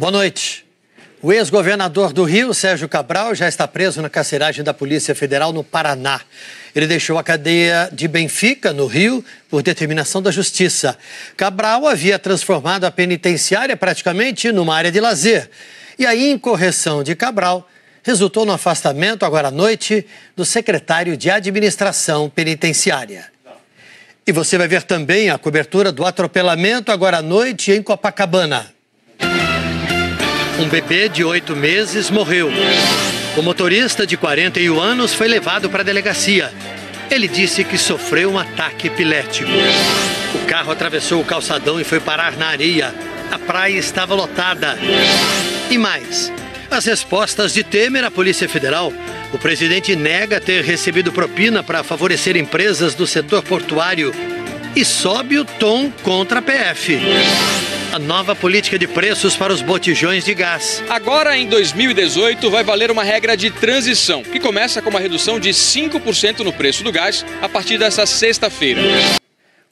Boa noite. O ex-governador do Rio, Sérgio Cabral, já está preso na carceragem da Polícia Federal no Paraná. Ele deixou a cadeia de Benfica, no Rio, por determinação da Justiça. Cabral havia transformado a penitenciária praticamente numa área de lazer. E a incorreção de Cabral resultou no afastamento, agora à noite, do secretário de Administração Penitenciária. E você vai ver também a cobertura do atropelamento, agora à noite, em Copacabana. Um bebê de 8 meses morreu. O motorista de 41 anos foi levado para a delegacia. Ele disse que sofreu um ataque epilético. O carro atravessou o calçadão e foi parar na areia. A praia estava lotada. E mais, as respostas de Temer à Polícia Federal. O presidente nega ter recebido propina para favorecer empresas do setor portuário. E sobe o tom contra a PF. A nova política de preços para os botijões de gás. Agora, em 2018, vai valer uma regra de transição, que começa com uma redução de 5% no preço do gás a partir dessa sexta-feira.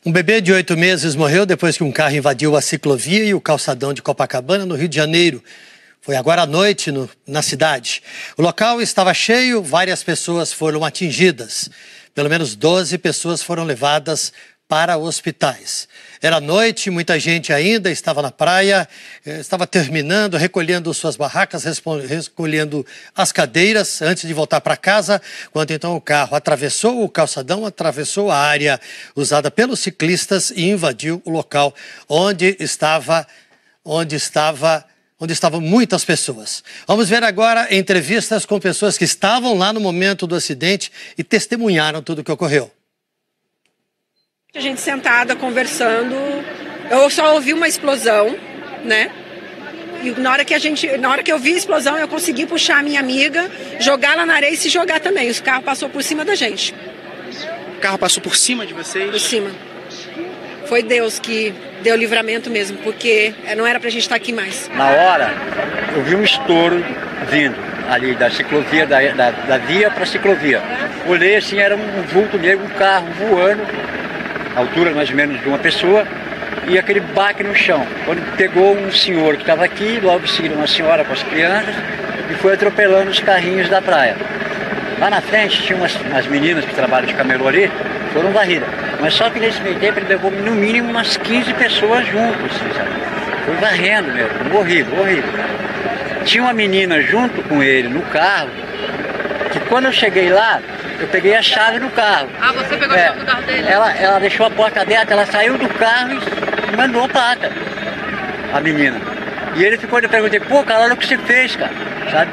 Um bebê de 8 meses morreu depois que um carro invadiu a ciclovia e o calçadão de Copacabana, no Rio de Janeiro. Foi agora à noite na cidade. O local estava cheio, várias pessoas foram atingidas. Pelo menos 12 pessoas foram levadas para hospitais. Era noite, muita gente ainda estava na praia, estava terminando, recolhendo suas barracas, recolhendo as cadeiras antes de voltar para casa, quando então o carro atravessou o calçadão, atravessou a área usada pelos ciclistas e invadiu o local onde estavam muitas pessoas. Vamos ver agora entrevistas com pessoas que estavam lá no momento do acidente e testemunharam tudo o que ocorreu. A gente sentada, conversando, eu só ouvi uma explosão, né? E na hora que eu vi a explosão, eu consegui puxar a minha amiga, jogá-la na areia e se jogar também. O carro passou por cima da gente. O carro passou por cima de vocês? Por cima. Foi Deus que deu livramento mesmo, porque não era pra gente estar aqui mais. Na hora, eu vi um estouro vindo ali da ciclovia, da via para a ciclovia. Olhei assim, era um vulto negro, um carro voando, altura mais ou menos de uma pessoa, e aquele baque no chão. Quando pegou um senhor que estava aqui, logo seguiu uma senhora com as crianças e foi atropelando os carrinhos da praia. Lá na frente tinha umas meninas que trabalham de camelô ali, foram varridas. Mas só que nesse meio tempo ele levou no mínimo umas 15 pessoas juntos, sabe? Foi varrendo mesmo, horrível, horrível. Tinha uma menina junto com ele no carro, que quando eu cheguei lá, eu peguei a chave do carro. Ah, você pegou a chave do carro dele? Ela deixou a porta aberta, ela saiu do carro e mandou a placa, a menina. E ele ficou, eu perguntei, pô, cara, olha o que você fez, cara, sabe?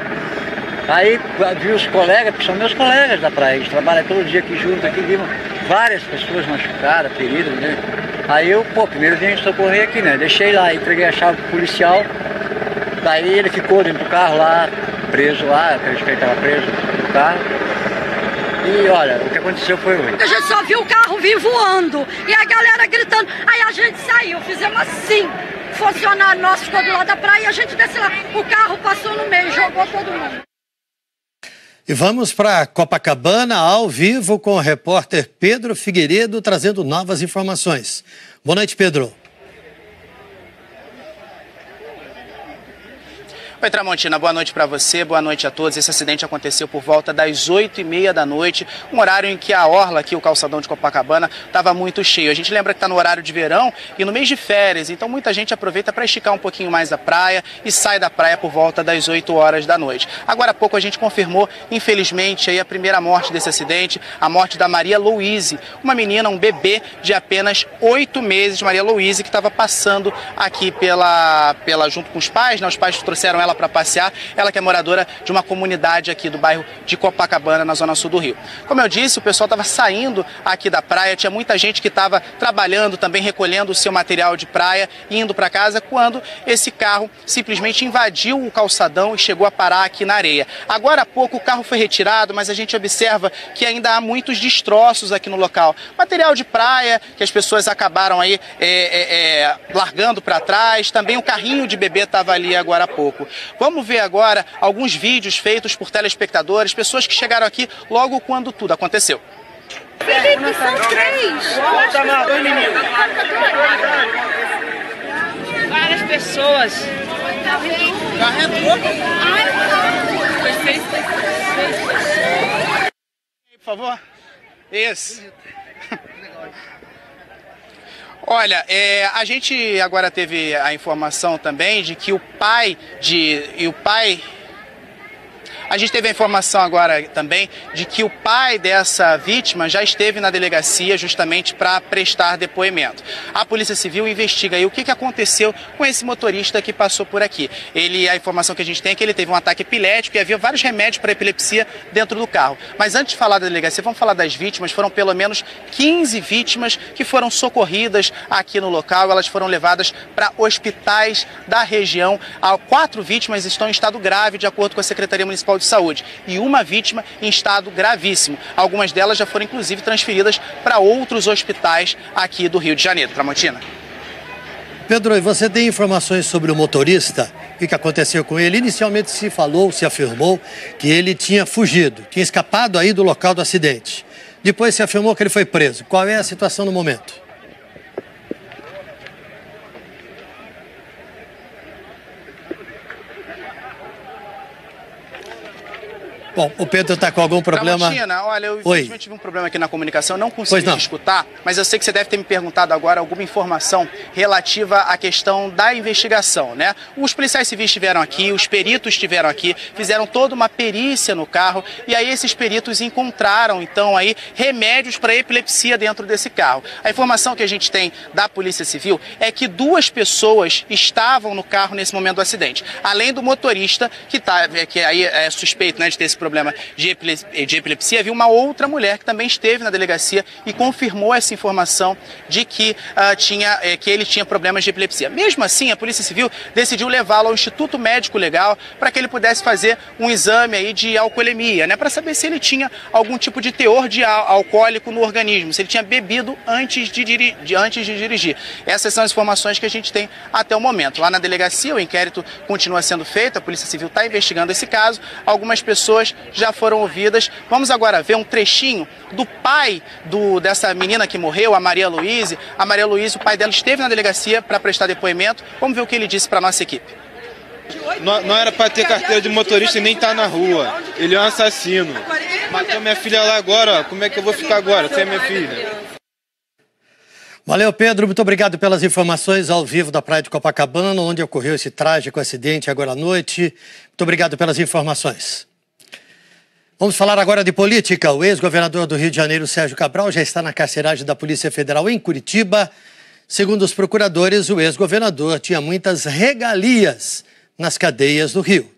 Aí vi os colegas, que são meus colegas da praia, eles trabalham todo dia aqui junto, aqui vimos várias pessoas machucadas, feridas, né? Aí eu, primeiro vim socorrer aqui, né? Deixei lá, entreguei a chave pro policial, daí ele ficou dentro do carro lá, preso lá, acredito que ele estava preso no carro. E olha, o que aconteceu foi ruim. A gente só viu o carro vir voando e a galera gritando. Aí a gente saiu, fizemos assim. O funcionário nosso ficou do lado da praia e a gente desceu lá. O carro passou no meio, jogou todo mundo. E vamos para Copacabana, ao vivo, com o repórter Pedro Figueiredo, trazendo novas informações. Boa noite, Pedro. Oi, Tramontina, boa noite para você, boa noite a todos. Esse acidente aconteceu por volta das 8h30 da noite, um horário em que a orla aqui, o calçadão de Copacabana, estava muito cheio. A gente lembra que está no horário de verão e no mês de férias, então muita gente aproveita para esticar um pouquinho mais a praia e sai da praia por volta das 8 horas da noite. Agora há pouco a gente confirmou, infelizmente, aí a primeira morte desse acidente, a morte da Maria Louise, uma menina, um bebê de apenas 8 meses, Maria Louise, que estava passando aqui junto com os pais, né? Os pais trouxeram ela para passear, ela que é moradora de uma comunidade aqui do bairro de Copacabana, na zona sul do Rio. Como eu disse, o pessoal estava saindo aqui da praia, tinha muita gente que estava trabalhando, também recolhendo o seu material de praia, indo para casa, quando esse carro simplesmente invadiu o calçadão e chegou a parar aqui na areia. Agora há pouco o carro foi retirado, mas a gente observa que ainda há muitos destroços aqui no local. Material de praia que as pessoas acabaram aí largando para trás, também o carrinho de bebê estava ali agora há pouco. Vamos ver agora alguns vídeos feitos por telespectadores, pessoas que chegaram aqui logo quando tudo aconteceu. Felipe, são 3. Várias pessoas Carro entrou. Por favor. Isso. Olha, a gente agora teve a informação também de que a gente teve a informação agora também de que o pai dessa vítima já esteve na delegacia justamente para prestar depoimento. A Polícia Civil investiga aí o que aconteceu com esse motorista que passou por aqui. A informação que a gente tem é que ele teve um ataque epilético e havia vários remédios para epilepsia dentro do carro. Mas antes de falar da delegacia, vamos falar das vítimas. Foram pelo menos 15 vítimas que foram socorridas aqui no local. Elas foram levadas para hospitais da região. 4 vítimas estão em estado grave, de acordo com a Secretaria Municipal de Saúde, e uma vítima em estado gravíssimo. Algumas delas já foram inclusive transferidas para outros hospitais aqui do Rio de Janeiro. Tramontina. Pedro, e você tem informações sobre o motorista? O que aconteceu com ele? Inicialmente se afirmou que ele tinha fugido, tinha escapado aí do local do acidente. Depois se afirmou que ele foi preso. Qual é a situação no momento? Bom, o Pedro está com algum problema? Tramontina, olha, eu infelizmente tive um problema aqui na comunicação, não consegui te escutar, mas eu sei que você deve ter me perguntado agora alguma informação relativa à questão da investigação, né? Os policiais civis estiveram aqui, os peritos estiveram aqui, fizeram toda uma perícia no carro e aí esses peritos encontraram, então, aí remédios para epilepsia dentro desse carro. A informação que a gente tem da Polícia Civil é que 2 pessoas estavam no carro nesse momento do acidente, além do motorista, que aí é suspeito, né, de ter esse problema de epilepsia. Havia uma outra mulher que também esteve na delegacia e confirmou essa informação de que, que ele tinha problemas de epilepsia. Mesmo assim, a Polícia Civil decidiu levá-lo ao Instituto Médico Legal para que ele pudesse fazer um exame aí de alcoolemia, né, para saber se ele tinha algum tipo de teor de alcoólico no organismo, se ele tinha bebido antes de dirigir. Essas são as informações que a gente tem até o momento. Lá na delegacia, o inquérito continua sendo feito, a Polícia Civil está investigando esse caso, algumas pessoas já foram ouvidas. Vamos agora ver um trechinho do pai dessa menina que morreu, a Maria Luíse. A Maria Luíse, o pai dela esteve na delegacia para prestar depoimento. Vamos ver o que ele disse para a nossa equipe. Não era para ter carteira de motorista e nem estar na rua. Ele é um assassino. Matou minha filha lá agora, ó. Como é que eu vou ficar agora sem a minha filha? Valeu, Pedro. Muito obrigado pelas informações ao vivo da Praia de Copacabana, onde ocorreu esse trágico acidente agora à noite. Muito obrigado pelas informações. Vamos falar agora de política. O ex-governador do Rio de Janeiro, Sérgio Cabral, já está na carceragem da Polícia Federal em Curitiba. Segundo os procuradores, o ex-governador tinha muitas regalias nas cadeias do Rio.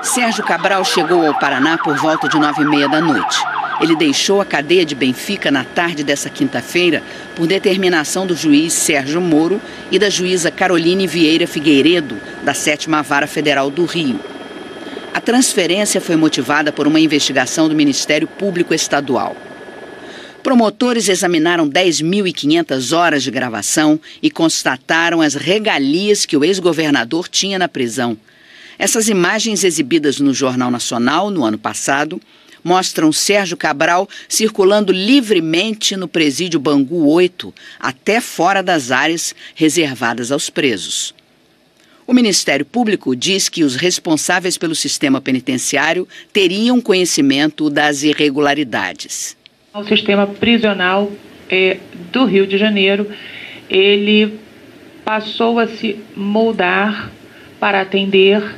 Sérgio Cabral chegou ao Paraná por volta de 9h30 da noite. Ele deixou a cadeia de Benfica na tarde dessa quinta-feira por determinação do juiz Sérgio Moro e da juíza Caroline Vieira Figueiredo, da 7ª Vara Federal do Rio. A transferência foi motivada por uma investigação do Ministério Público Estadual. Promotores examinaram 10.500 horas de gravação e constataram as regalias que o ex-governador tinha na prisão. Essas imagens exibidas no Jornal Nacional no ano passado mostram Sérgio Cabral circulando livremente no presídio Bangu 8, até fora das áreas reservadas aos presos. O Ministério Público diz que os responsáveis pelo sistema penitenciário teriam conhecimento das irregularidades. O sistema prisional do Rio de Janeiro, ele passou a se moldar para atender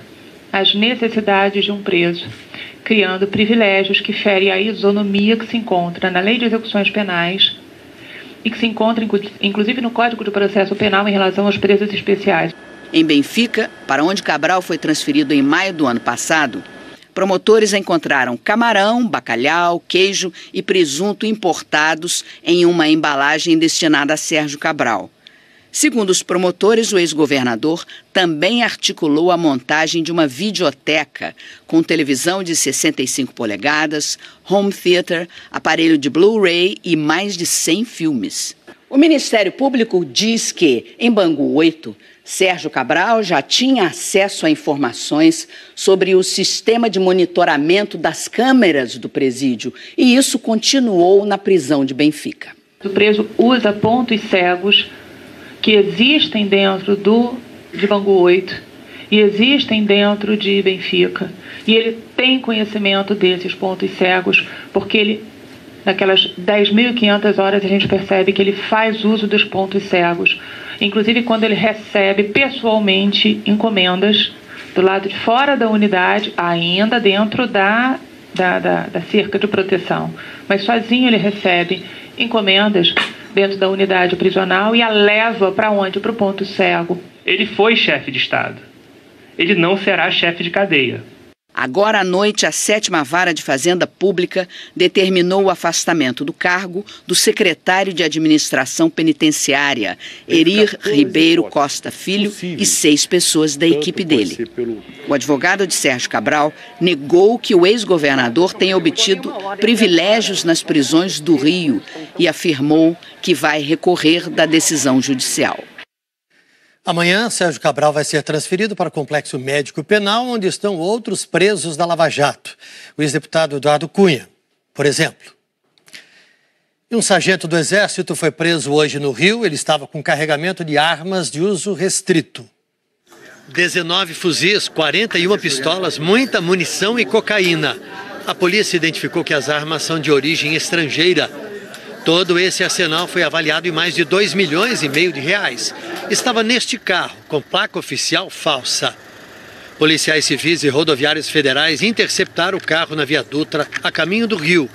às necessidades de um preso, criando privilégios que ferem a isonomia que se encontra na Lei de Execuções Penais e que se encontra, inclusive, no Código de Processo Penal em relação aos presos especiais. Em Benfica, para onde Cabral foi transferido em maio do ano passado, promotores encontraram camarão, bacalhau, queijo e presunto importados em uma embalagem destinada a Sérgio Cabral. Segundo os promotores, o ex-governador também articulou a montagem de uma videoteca com televisão de 65 polegadas, home theater, aparelho de Blu-ray e mais de 100 filmes. O Ministério Público diz que, em Bangu 8, Sérgio Cabral já tinha acesso a informações sobre o sistema de monitoramento das câmeras do presídio e isso continuou na prisão de Benfica. O preso usa pontos cegos que existem dentro de Bangu 8 e existem dentro de Benfica. E ele tem conhecimento desses pontos cegos, porque ele, naquelas 10.500 horas, a gente percebe que ele faz uso dos pontos cegos. Inclusive, quando ele recebe pessoalmente encomendas do lado de fora da unidade, ainda dentro da cerca de proteção. Mas sozinho ele recebe encomendas dentro da unidade prisional e a leva para onde? Para o ponto cego. Ele foi chefe de Estado. Ele não será chefe de cadeia. Agora à noite, a 7ª Vara de Fazenda Pública determinou o afastamento do cargo do secretário de Administração Penitenciária, Erir Ribeiro Costa Filho, e 6 pessoas da equipe dele. O advogado de Sérgio Cabral negou que o ex-governador tenha obtido privilégios nas prisões do Rio e afirmou que vai recorrer da decisão judicial. Amanhã, Sérgio Cabral vai ser transferido para o Complexo Médico Penal, onde estão outros presos da Lava Jato. O ex-deputado Eduardo Cunha, por exemplo. E um sargento do Exército foi preso hoje no Rio. Ele estava com carregamento de armas de uso restrito. 19 fuzis, 41 pistolas, muita munição e cocaína. A polícia identificou que as armas são de origem estrangeira. Todo esse arsenal foi avaliado em mais de R$2,5 milhões de reais. Estava neste carro, com placa oficial falsa. Policiais civis e rodoviários federais interceptaram o carro na Via Dutra, a caminho do Rio,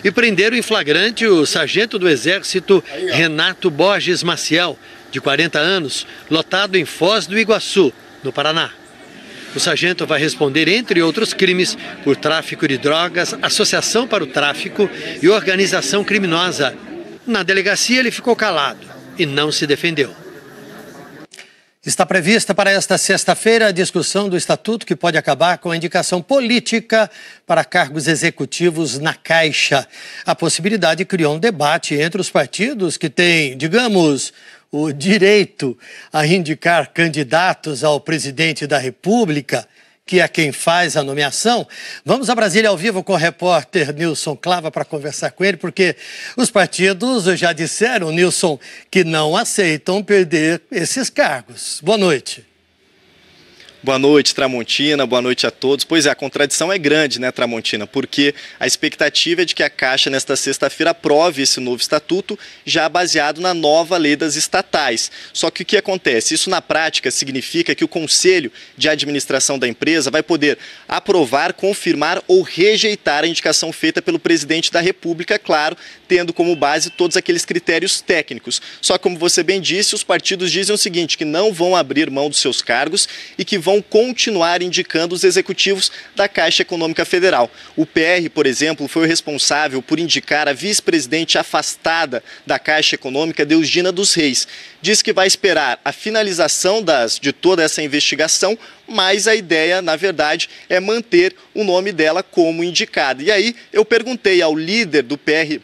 e prenderam em flagrante o sargento do Exército, Renato Borges Maciel, de 40 anos, lotado em Foz do Iguaçu, no Paraná. O sargento vai responder, entre outros crimes, por tráfico de drogas, associação para o tráfico e organização criminosa. Na delegacia, ele ficou calado e não se defendeu. Está prevista para esta sexta-feira a discussão do estatuto que pode acabar com a indicação política para cargos executivos na Caixa. A possibilidade criou um debate entre os partidos que têm, digamos, o direito a indicar candidatos ao presidente da República, que é quem faz a nomeação. Vamos a Brasília ao vivo com o repórter Nilson Clava para conversar com ele, porque os partidos já disseram, Nilson, que não aceitam perder esses cargos. Boa noite. Boa noite, Tramontina, boa noite a todos. Pois é, a contradição é grande, né, Tramontina? Porque a expectativa é de que a Caixa, nesta sexta-feira, aprove esse novo estatuto, já baseado na nova lei das estatais. Só que o que acontece? Isso, na prática, significa que o Conselho de Administração da empresa vai poder aprovar, confirmar ou rejeitar a indicação feita pelo presidente da República, claro, tendo como base todos aqueles critérios técnicos. Só que, como você bem disse, os partidos dizem o seguinte, que não vão abrir mão dos seus cargos e que vão continuar indicando os executivos da Caixa Econômica Federal. O PR, por exemplo, foi o responsável por indicar a vice-presidente afastada da Caixa Econômica, Deusdina dos Reis. Diz que vai esperar a finalização de toda essa investigação, mas a ideia, na verdade, é manter o nome dela como indicada. E aí eu perguntei ao líder do PR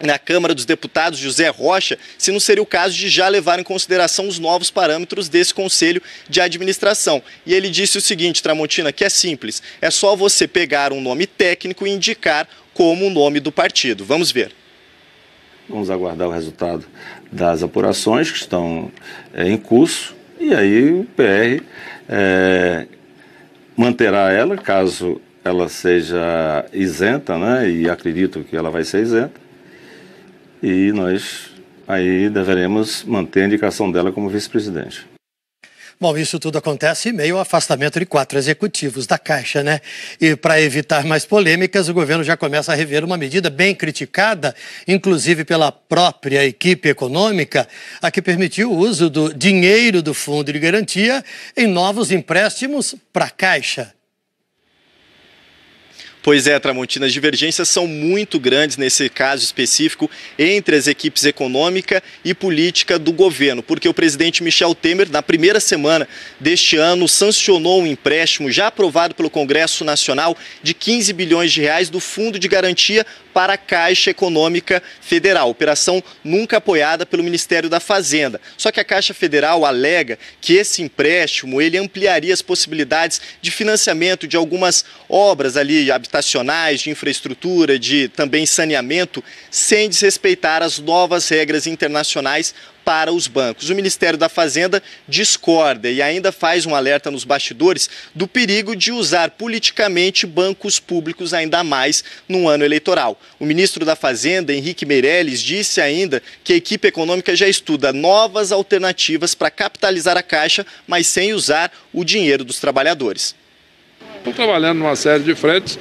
na Câmara dos Deputados, José Rocha, se não seria o caso de já levar em consideração os novos parâmetros desse Conselho de Administração. E ele disse o seguinte, Tramontina, que é simples, é só você pegar um nome técnico e indicar como o nome do partido. Vamos ver. Vamos aguardar o resultado das apurações que estão em curso e aí o PR manterá ela, caso ela seja isenta, né, e acredito que ela vai ser isenta. E nós aí deveremos manter a indicação dela como vice-presidente. Bom, isso tudo acontece em meio ao afastamento de 4 executivos da Caixa, né? E para evitar mais polêmicas, o governo já começa a rever uma medida bem criticada, inclusive pela própria equipe econômica, a que permitiu o uso do dinheiro do Fundo de Garantia em novos empréstimos para a Caixa. Pois é, Tramontina, as divergências são muito grandes nesse caso específico entre as equipes econômica e política do governo, porque o presidente Michel Temer, na primeira semana deste ano, sancionou um empréstimo já aprovado pelo Congresso Nacional de 15 bilhões de reais do Fundo de Garantia para a Caixa Econômica Federal, operação nunca apoiada pelo Ministério da Fazenda. Só que a Caixa Federal alega que esse empréstimo ele ampliaria as possibilidades de financiamento de algumas obras ali habitacionais, de infraestrutura, de também saneamento, sem desrespeitar as novas regras internacionais para os bancos. O Ministério da Fazenda discorda e ainda faz um alerta nos bastidores do perigo de usar politicamente bancos públicos ainda mais num ano eleitoral. O ministro da Fazenda, Henrique Meirelles, disse ainda que a equipe econômica já estuda novas alternativas para capitalizar a Caixa, mas sem usar o dinheiro dos trabalhadores. Estamos trabalhando numa série de frentes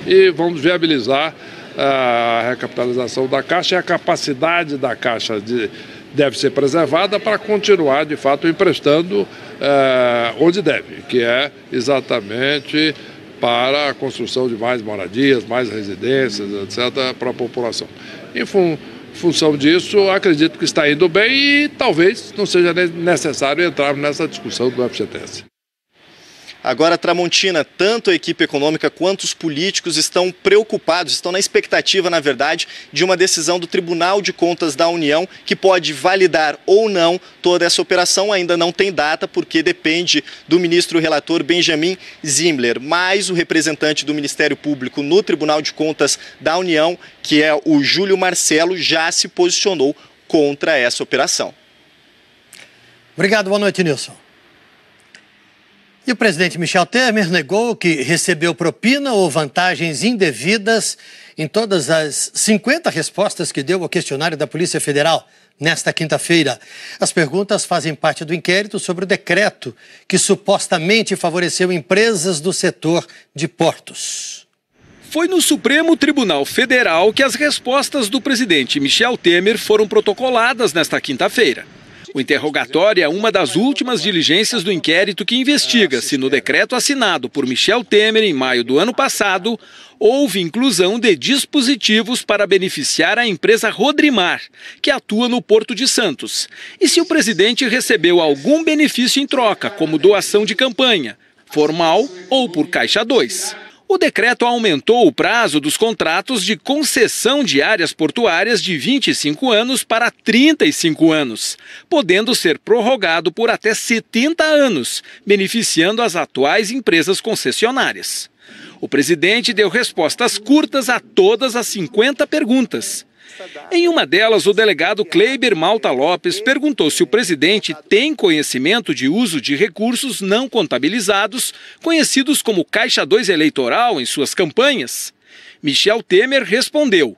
e vamos viabilizar a recapitalização da Caixa e a capacidade da Caixa deve ser preservada para continuar, de fato, emprestando onde deve, que é exatamente para a construção de mais moradias, mais residências, etc., para a população. Em função disso, acredito que está indo bem e talvez não seja necessário entrarmos nessa discussão do FGTS. Agora, Tramontina, tanto a equipe econômica quanto os políticos estão preocupados, estão na expectativa, na verdade, de uma decisão do Tribunal de Contas da União que pode validar ou não toda essa operação. Ainda não tem data, porque depende do ministro relator Benjamin Zimler. Mas o representante do Ministério Público no Tribunal de Contas da União, que é o Júlio Marcelo, já se posicionou contra essa operação. Obrigado, boa noite, Nilson. E o presidente Michel Temer negou que recebeu propina ou vantagens indevidas em todas as 50 respostas que deu ao questionário da Polícia Federal nesta quinta-feira. As perguntas fazem parte do inquérito sobre o decreto que supostamente favoreceu empresas do setor de portos. Foi no Supremo Tribunal Federal que as respostas do presidente Michel Temer foram protocoladas nesta quinta-feira. O interrogatório é uma das últimas diligências do inquérito que investiga se no decreto assinado por Michel Temer em maio do ano passado houve inclusão de dispositivos para beneficiar a empresa Rodrimar, que atua no Porto de Santos, e se o presidente recebeu algum benefício em troca, como doação de campanha, formal ou por Caixa 2. O decreto aumentou o prazo dos contratos de concessão de áreas portuárias de 25 anos para 35 anos, podendo ser prorrogado por até 70 anos, beneficiando as atuais empresas concessionárias. O presidente deu respostas curtas a todas as 50 perguntas. Em uma delas, o delegado Kleiber Malta Lopes perguntou se o presidente tem conhecimento de uso de recursos não contabilizados, conhecidos como Caixa 2 eleitoral, em suas campanhas. Michel Temer respondeu: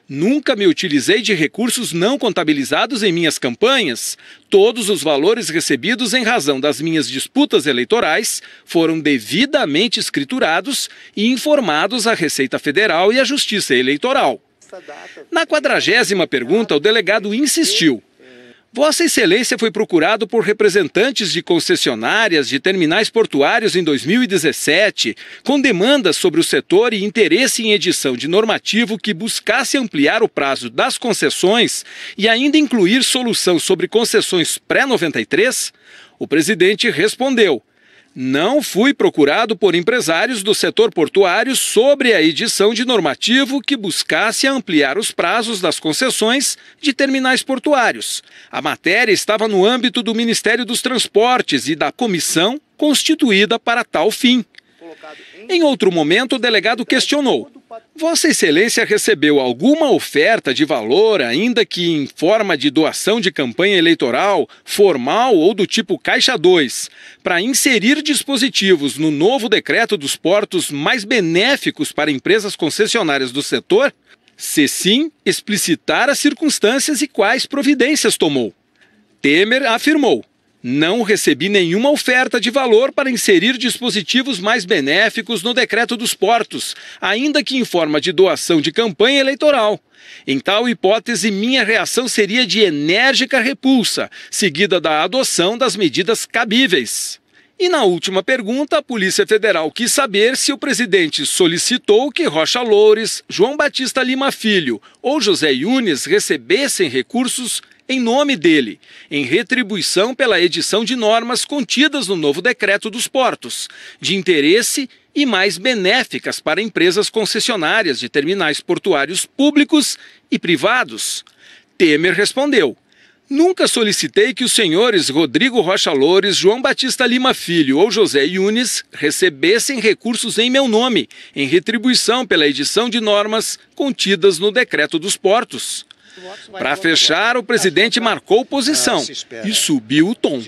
"Nunca me utilizei de recursos não contabilizados em minhas campanhas. Todos os valores recebidos em razão das minhas disputas eleitorais foram devidamente escriturados e informados à Receita Federal e à Justiça Eleitoral." Na 40ª pergunta, o delegado insistiu: "Vossa Excelência foi procurado por representantes de concessionárias de terminais portuários em 2017, com demandas sobre o setor e interesse em edição de normativo que buscasse ampliar o prazo das concessões e ainda incluir solução sobre concessões pré-93? O presidente respondeu: "Não fui procurado por empresários do setor portuário sobre a edição de normativo que buscasse ampliar os prazos das concessões de terminais portuários. A matéria estava no âmbito do Ministério dos Transportes e da comissão constituída para tal fim." Em outro momento, o delegado questionou: "Vossa Excelência recebeu alguma oferta de valor, ainda que em forma de doação de campanha eleitoral, formal ou do tipo Caixa 2, para inserir dispositivos no novo decreto dos portos mais benéficos para empresas concessionárias do setor? Se sim, explicitar as circunstâncias e quais providências tomou." Temer afirmou: "Não recebi nenhuma oferta de valor para inserir dispositivos mais benéficos no decreto dos portos, ainda que em forma de doação de campanha eleitoral. Em tal hipótese, minha reação seria de enérgica repulsa, seguida da adoção das medidas cabíveis." E na última pergunta, a Polícia Federal quis saber se o presidente solicitou que Rocha Loures, João Batista Lima Filho ou José Yunes recebessem recursos em nome dele, em retribuição pela edição de normas contidas no novo decreto dos portos, de interesse e mais benéficas para empresas concessionárias de terminais portuários públicos e privados. Temer respondeu: Nunca solicitei que os senhores Rodrigo Rocha Loures, João Batista Lima Filho ou José Yunes recebessem recursos em meu nome, em retribuição pela edição de normas contidas no Decreto dos Portos. Para fechar, o presidente marcou posição e subiu o tom.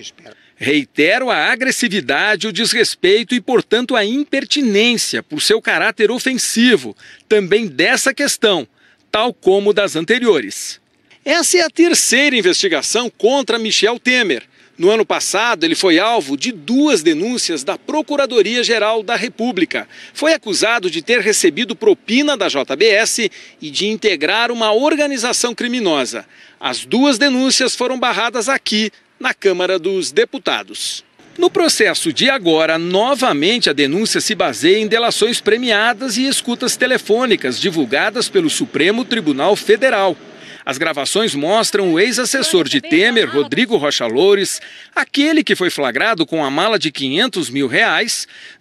Reitero a agressividade, o desrespeito e, portanto, a impertinência por seu caráter ofensivo, também dessa questão, tal como das anteriores. Essa é a terceira investigação contra Michel Temer. No ano passado, ele foi alvo de 2 denúncias da Procuradoria-Geral da República. Foi acusado de ter recebido propina da JBS e de integrar uma organização criminosa. As 2 denúncias foram barradas aqui, na Câmara dos Deputados. No processo de agora, novamente a denúncia se baseia em delações premiadas e escutas telefônicas divulgadas pelo Supremo Tribunal Federal. As gravações mostram o ex-assessor de Temer, Rodrigo Rocha Loures, aquele que foi flagrado com a mala de R$500 mil,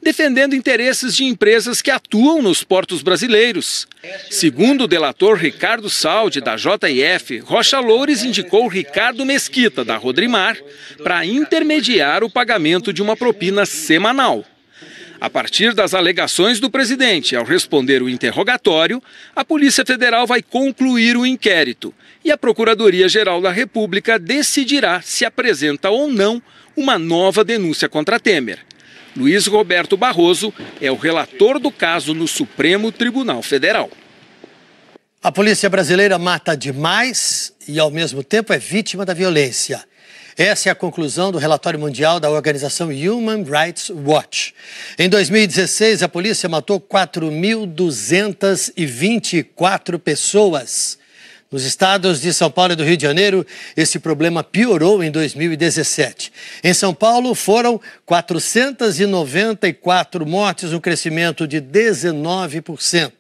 defendendo interesses de empresas que atuam nos portos brasileiros. Segundo o delator Ricardo Saldi, da JF, Rocha Loures indicou Ricardo Mesquita, da Rodrimar, para intermediar o pagamento de uma propina semanal. A partir das alegações do presidente ao responder o interrogatório, a Polícia Federal vai concluir o inquérito e a Procuradoria-Geral da República decidirá se apresenta ou não uma nova denúncia contra Temer. Luiz Roberto Barroso é o relator do caso no Supremo Tribunal Federal. A polícia brasileira mata demais e, ao mesmo tempo, é vítima da violência. Essa é a conclusão do relatório mundial da organização Human Rights Watch. Em 2016, a polícia matou 4.224 pessoas. Nos estados de São Paulo e do Rio de Janeiro, esse problema piorou em 2017. Em São Paulo, foram 494 mortes, um crescimento de 19%.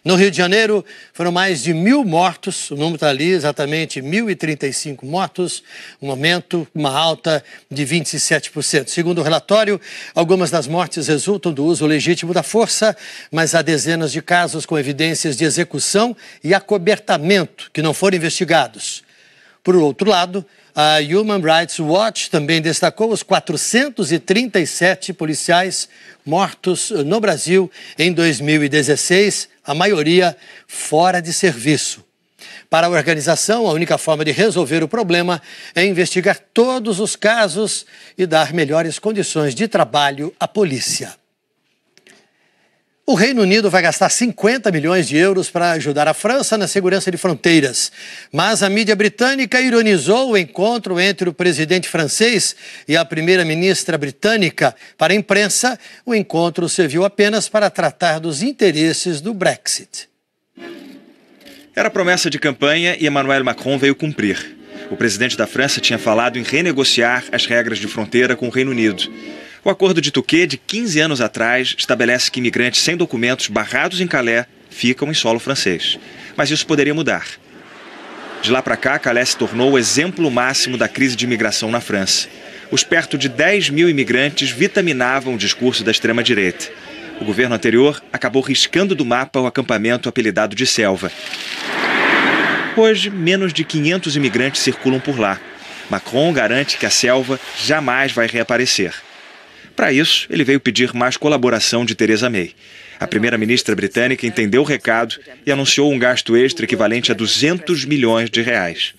No Rio de Janeiro, foram mais de 1.000 mortos, o número está ali, exatamente 1.035 mortos, um aumento, uma alta de 27%. Segundo o relatório, algumas das mortes resultam do uso legítimo da força, mas há dezenas de casos com evidências de execução e acobertamento que não foram investigados. Por outro lado, a Human Rights Watch também destacou os 437 policiais mortos no Brasil em 2016, a maioria fora de serviço. Para a organização, a única forma de resolver o problema é investigar todos os casos e dar melhores condições de trabalho à polícia. O Reino Unido vai gastar 50 milhões de euros para ajudar a França na segurança de fronteiras. Mas a mídia britânica ironizou o encontro entre o presidente francês e a primeira-ministra britânica. Para a imprensa, o encontro serviu apenas para tratar dos interesses do Brexit. Era promessa de campanha e Emmanuel Macron veio cumprir. O presidente da França tinha falado em renegociar as regras de fronteira com o Reino Unido. O acordo de Touquet, de 15 anos atrás, estabelece que imigrantes sem documentos barrados em Calais ficam em solo francês. Mas isso poderia mudar. De lá para cá, Calais se tornou o exemplo máximo da crise de imigração na França. Os perto de 10 mil imigrantes vitaminavam o discurso da extrema-direita. O governo anterior acabou riscando do mapa o acampamento apelidado de Selva. Hoje, menos de 500 imigrantes circulam por lá. Macron garante que a Selva jamais vai reaparecer. Para isso, ele veio pedir mais colaboração de Theresa May. A primeira-ministra britânica entendeu o recado e anunciou um gasto extra equivalente a 200 milhões de reais.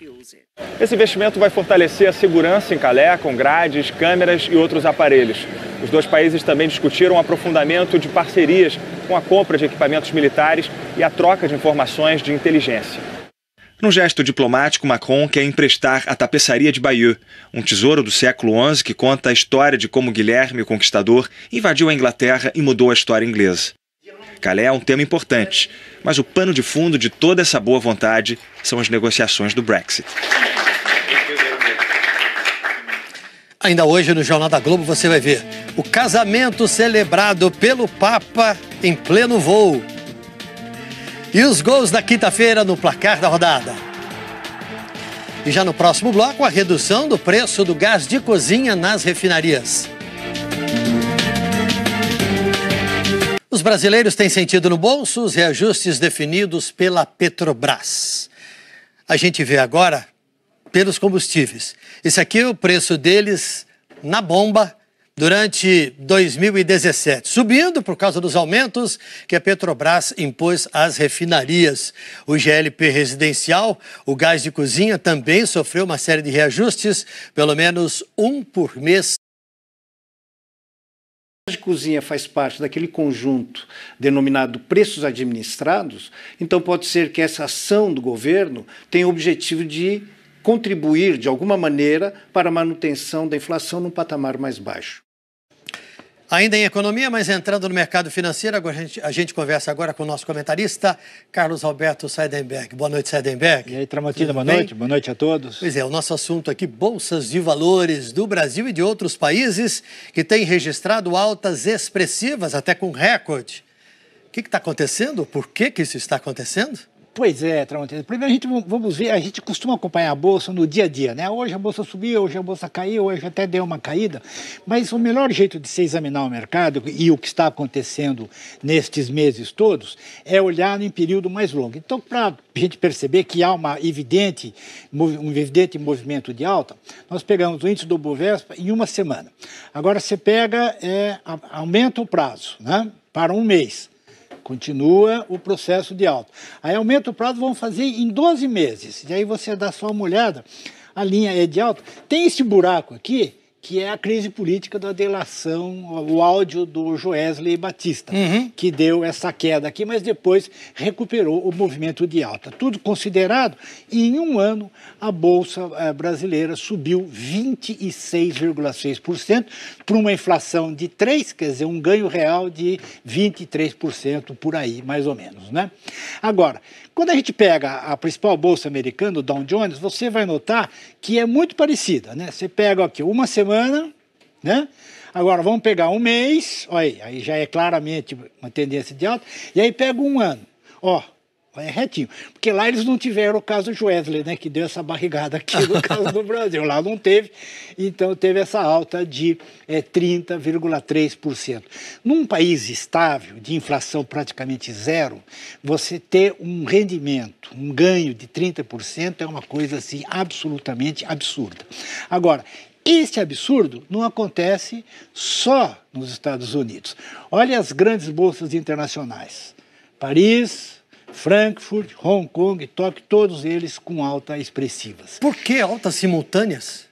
Esse investimento vai fortalecer a segurança em Calais, com grades, câmeras e outros aparelhos. Os dois países também discutiram um aprofundamento de parcerias com a compra de equipamentos militares e a troca de informações de inteligência. Num gesto diplomático, Macron quer emprestar a tapeçaria de Bayeux, um tesouro do século XI que conta a história de como Guilherme, o Conquistador, invadiu a Inglaterra e mudou a história inglesa. Calais é um tema importante, mas o pano de fundo de toda essa boa vontade são as negociações do Brexit. Ainda hoje no Jornal da Globo você vai ver o casamento celebrado pelo Papa em pleno voo. E os gols da quinta-feira no placar da rodada. E já no próximo bloco, a redução do preço do gás de cozinha nas refinarias. Os brasileiros têm sentido no bolso os reajustes definidos pela Petrobras. A gente vê agora pelos combustíveis. Esse aqui é o preço deles na bomba durante 2017, subindo por causa dos aumentos que a Petrobras impôs às refinarias. O GLP residencial, o gás de cozinha, também sofreu uma série de reajustes, pelo menos um por mês. De cozinha faz parte daquele conjunto denominado preços administrados, então pode ser que essa ação do governo tenha o objetivo de contribuir de alguma maneira para a manutenção da inflação num patamar mais baixo. Ainda em economia, mas entrando no mercado financeiro, agora a gente conversa agora com o nosso comentarista, Carlos Alberto Seidenberg. Boa noite, Seidenberg. E aí, Tramontina, boa noite. Boa noite a todos. Pois é, o nosso assunto aqui, bolsas de valores do Brasil e de outros países que têm registrado altas expressivas, até com recorde. O que está acontecendo? Por que isso está acontecendo? Pois é, Tramontina. Primeiro vamos ver, a gente costuma acompanhar a Bolsa no dia a dia, né? Hoje a Bolsa subiu, hoje a Bolsa caiu, hoje até deu uma caída, mas o melhor jeito de se examinar o mercado e o que está acontecendo nestes meses todos é olhar em período mais longo. Então, para a gente perceber que há um evidente movimento de alta, nós pegamos o índice do Bovespa em uma semana. Agora você pega, aumenta o prazo, né? Para um mês. Continua o processo de alta. Aí aumenta o prazo, vamos fazer em 12 meses. E aí você dá só uma olhada, a linha é de alta. Tem esse buraco aqui, que é a crise política da delação, o áudio do Joesley Batista, que deu essa queda aqui, mas depois recuperou o movimento de alta. Tudo considerado, em um ano a Bolsa brasileira subiu 26,6% para uma inflação de 3%, quer dizer, um ganho real de 23% por aí, mais ou menos, né? Agora, quando a gente pega a principal bolsa americana, o Dow Jones, você vai notar que é muito parecida, né? Você pega aqui uma semana, né? Agora vamos pegar um mês, olha aí já é claramente uma tendência de alta, e aí pega um ano, ó, é retinho, porque lá eles não tiveram o caso Joesley, né, que deu essa barrigada aqui no caso do Brasil, lá não teve, então teve essa alta de 30,3%. Num país estável, de inflação praticamente zero, você ter um rendimento, um ganho de 30% é uma coisa assim absolutamente absurda. Agora, esse absurdo não acontece só nos Estados Unidos. Olha as grandes bolsas internacionais, Paris, Frankfurt, Hong Kong, Tóquio, todos eles com alta expressivas. Por que altas simultâneas?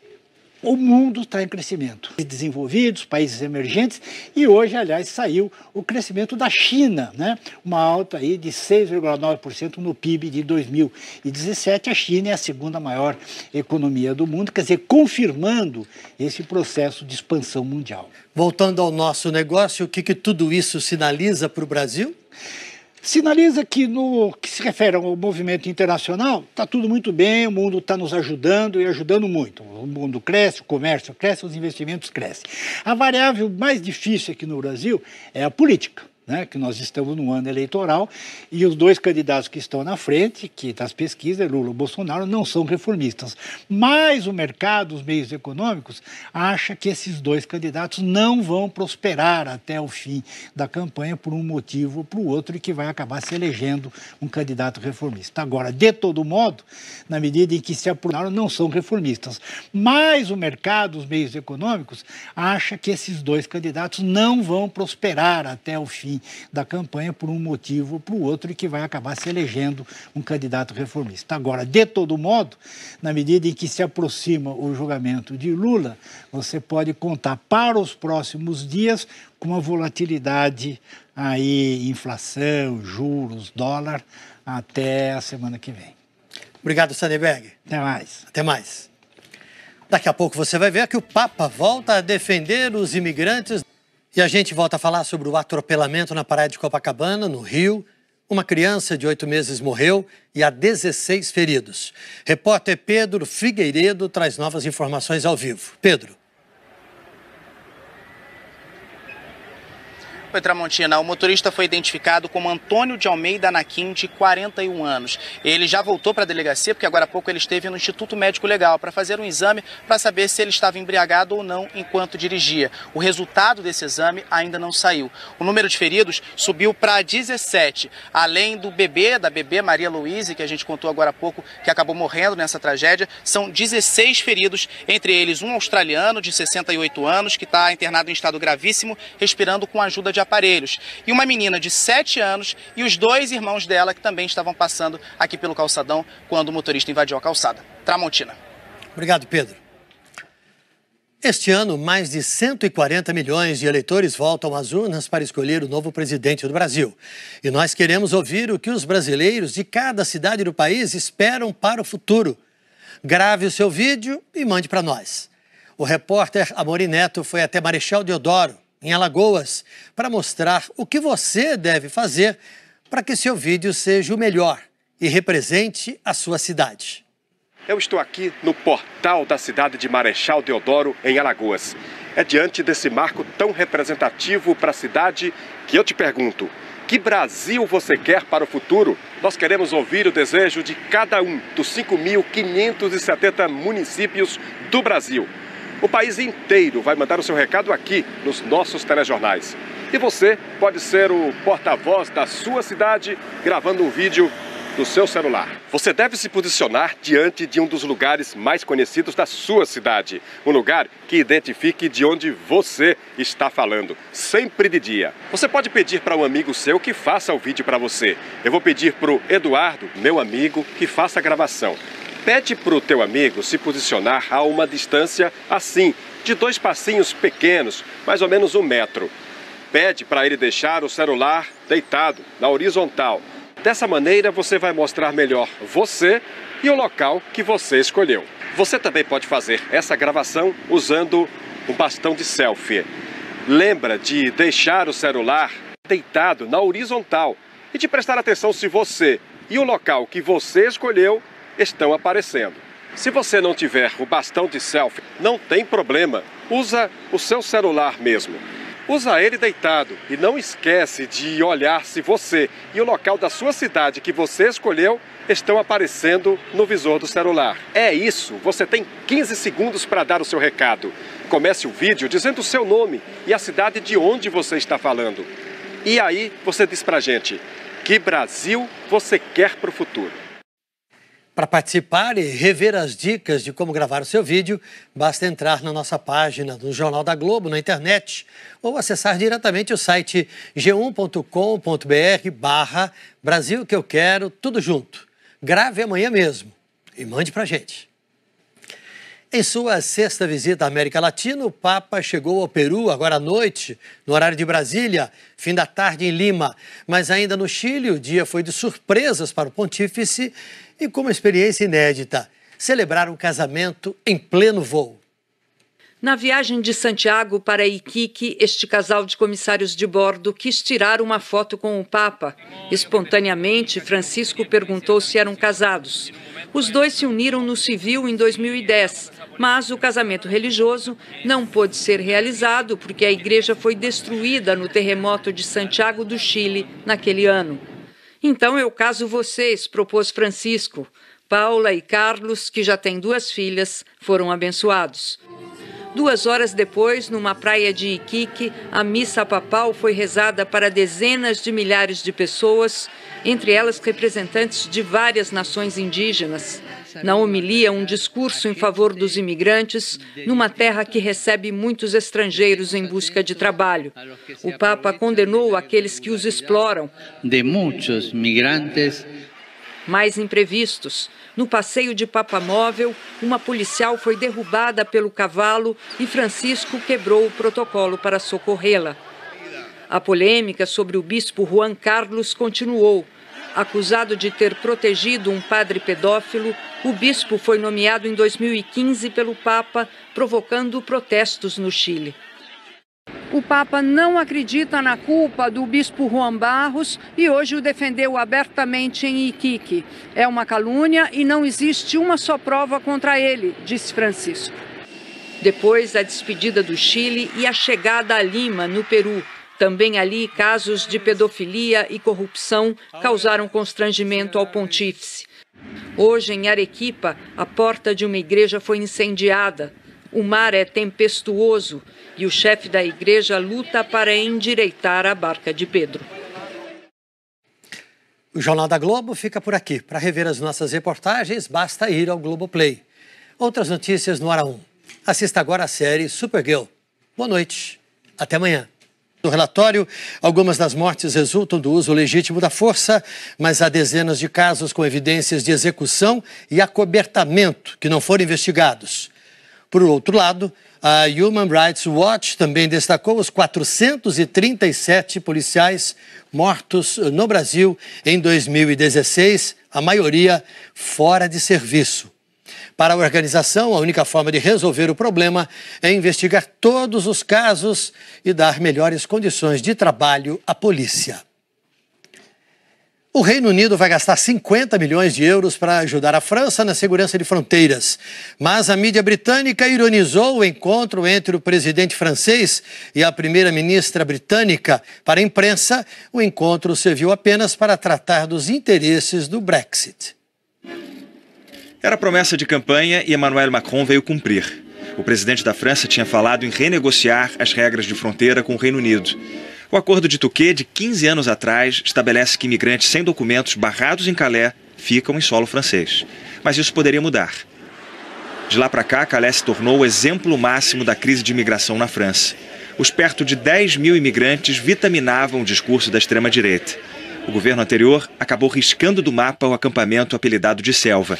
O mundo está em crescimento. Desenvolvidos, países emergentes, e hoje, aliás, saiu o crescimento da China, né? Uma alta aí de 6,9% no PIB de 2017. A China é a segunda maior economia do mundo, quer dizer, confirmando esse processo de expansão mundial. Voltando ao nosso negócio, o que tudo isso sinaliza para o Brasil? Sinaliza que no que se refere ao movimento internacional, está tudo muito bem, o mundo está nos ajudando e ajudando muito. O mundo cresce, o comércio cresce, os investimentos crescem. A variável mais difícil aqui no Brasil é a política, né, que nós estamos no ano eleitoral e os dois candidatos que estão na frente, que das pesquisas, Lula e Bolsonaro, não são reformistas. Mas o mercado, os meios econômicos, acha que esses dois candidatos não vão prosperar até o fim da campanha por um motivo ou por outro e que vai acabar se elegendo um candidato reformista. Agora, de todo modo, na medida em que se apuraram, não são reformistas. Mas o mercado, os meios econômicos, acha que esses dois candidatos não vão prosperar até o fim da campanha por um motivo ou por outro e que vai acabar se elegendo um candidato reformista. Agora, de todo modo, na medida em que se aproxima o julgamento de Lula, você pode contar para os próximos dias com uma volatilidade aí, inflação, juros, dólar, até a semana que vem. Obrigado, Seidenberg. Até mais. Até mais. Daqui a pouco você vai ver que o Papa volta a defender os imigrantes. E a gente volta a falar sobre o atropelamento na praia de Copacabana, no Rio. Uma criança de 8 meses morreu e há 16 feridos. Repórter Pedro Figueiredo traz novas informações ao vivo. Pedro. Oi, Tramontina. O motorista foi identificado como Antônio de Almeida Anaquim, de 41 anos. Ele já voltou para a delegacia, porque agora há pouco ele esteve no Instituto Médico Legal para fazer um exame para saber se ele estava embriagado ou não enquanto dirigia. O resultado desse exame ainda não saiu. O número de feridos subiu para 17, além do bebê, da bebê Maria Luísa, que a gente contou agora há pouco, que acabou morrendo nessa tragédia. São 16 feridos, entre eles um australiano de 68 anos, que está internado em estado gravíssimo, respirando com a ajuda de aparelhos, e uma menina de 7 anos e os 2 irmãos dela que também estavam passando aqui pelo calçadão quando o motorista invadiu a calçada. Tramontina. Obrigado, Pedro. Este ano, mais de 140 milhões de eleitores voltam às urnas para escolher o novo presidente do Brasil. E nós queremos ouvir o que os brasileiros de cada cidade do país esperam para o futuro. Grave o seu vídeo e mande para nós. O repórter Amorim Neto foi até Marechal Deodoro, em Alagoas, para mostrar o que você deve fazer para que seu vídeo seja o melhor e represente a sua cidade. Eu estou aqui no portal da cidade de Marechal Deodoro, em Alagoas. É diante desse marco tão representativo para a cidade que eu te pergunto: que Brasil você quer para o futuro? Nós queremos ouvir o desejo de cada um dos 5.570 municípios do Brasil. O país inteiro vai mandar o seu recado aqui nos nossos telejornais. E você pode ser o porta-voz da sua cidade gravando um vídeo do seu celular. Você deve se posicionar diante de um dos lugares mais conhecidos da sua cidade. Um lugar que identifique de onde você está falando, sempre de dia. Você pode pedir para um amigo seu que faça o vídeo para você. Eu vou pedir para o Eduardo, meu amigo, que faça a gravação. Pede para o teu amigo se posicionar a uma distância assim, de 2 passinhos pequenos, mais ou menos 1 metro. Pede para ele deixar o celular deitado, na horizontal. Dessa maneira você vai mostrar melhor você e o local que você escolheu. Você também pode fazer essa gravação usando um bastão de selfie. Lembra de deixar o celular deitado na horizontal e de prestar atenção se você e o local que você escolheu estão aparecendo. Se você não tiver o bastão de selfie, não tem problema. Usa o seu celular mesmo. Usa ele deitado e não esquece de olhar se você e o local da sua cidade que você escolheu estão aparecendo no visor do celular. É isso, você tem 15 segundos para dar o seu recado. Comece o vídeo dizendo o seu nome e a cidade de onde você está falando. E aí você diz pra gente: que Brasil você quer para o futuro? Para participar e rever as dicas de como gravar o seu vídeo, basta entrar na nossa página do Jornal da Globo na internet ou acessar diretamente o site g1.com.br/Brasil que eu quero, tudo junto. Grave amanhã mesmo e mande para a gente. Em sua 6ª visita à América Latina, o Papa chegou ao Peru agora à noite, no horário de Brasília, fim da tarde em Lima. Mas ainda no Chile, o dia foi de surpresas para o pontífice e com uma experiência inédita, celebrar um casamento em pleno voo. Na viagem de Santiago para Iquique, este casal de comissários de bordo quis tirar uma foto com o Papa. Espontaneamente, Francisco perguntou se eram casados. Os dois se uniram no civil em 2010, mas o casamento religioso não pôde ser realizado porque a igreja foi destruída no terremoto de Santiago do Chile naquele ano. Então eu caso vocês, propôs Francisco. Paula e Carlos, que já têm 2 filhas, foram abençoados. 2 horas depois, numa praia de Iquique, a missa papal foi rezada para dezenas de milhares de pessoas, entre elas representantes de várias nações indígenas. Na homilia, um discurso em favor dos imigrantes, numa terra que recebe muitos estrangeiros em busca de trabalho. O Papa condenou aqueles que os exploram. De muitos migrantes. Mais imprevistos. No passeio de papamóvel, uma policial foi derrubada pelo cavalo e Francisco quebrou o protocolo para socorrê-la. A polêmica sobre o bispo Juan Carlos continuou. Acusado de ter protegido um padre pedófilo, o bispo foi nomeado em 2015 pelo Papa, provocando protestos no Chile. O Papa não acredita na culpa do bispo Juan Barros e hoje o defendeu abertamente em Iquique. É uma calúnia e não existe uma só prova contra ele, disse Francisco. Depois, a despedida do Chile e a chegada a Lima, no Peru. Também ali, casos de pedofilia e corrupção causaram constrangimento ao pontífice. Hoje, em Arequipa, a porta de uma igreja foi incendiada. O mar é tempestuoso e o chefe da igreja luta para endireitar a barca de Pedro. O Jornal da Globo fica por aqui. Para rever as nossas reportagens, basta ir ao Globoplay. Outras notícias no Hora 1. Assista agora a série Supergirl. Boa noite. Até amanhã. No relatório, algumas das mortes resultam do uso legítimo da força, mas há dezenas de casos com evidências de execução e acobertamento que não foram investigados. Por outro lado, a Human Rights Watch também destacou os 437 policiais mortos no Brasil em 2016, a maioria fora de serviço. Para a organização, a única forma de resolver o problema é investigar todos os casos e dar melhores condições de trabalho à polícia. O Reino Unido vai gastar 50 milhões de euros para ajudar a França na segurança de fronteiras. Mas a mídia britânica ironizou o encontro entre o presidente francês e a primeira-ministra britânica. Para a imprensa, o encontro serviu apenas para tratar dos interesses do Brexit. Era promessa de campanha e Emmanuel Macron veio cumprir. O presidente da França tinha falado em renegociar as regras de fronteira com o Reino Unido. O acordo de Touquet, de 15 anos atrás, estabelece que imigrantes sem documentos barrados em Calais ficam em solo francês. Mas isso poderia mudar. De lá para cá, Calais se tornou o exemplo máximo da crise de imigração na França. Os perto de 10 mil imigrantes vitaminavam o discurso da extrema-direita. O governo anterior acabou riscando do mapa o acampamento apelidado de Selva.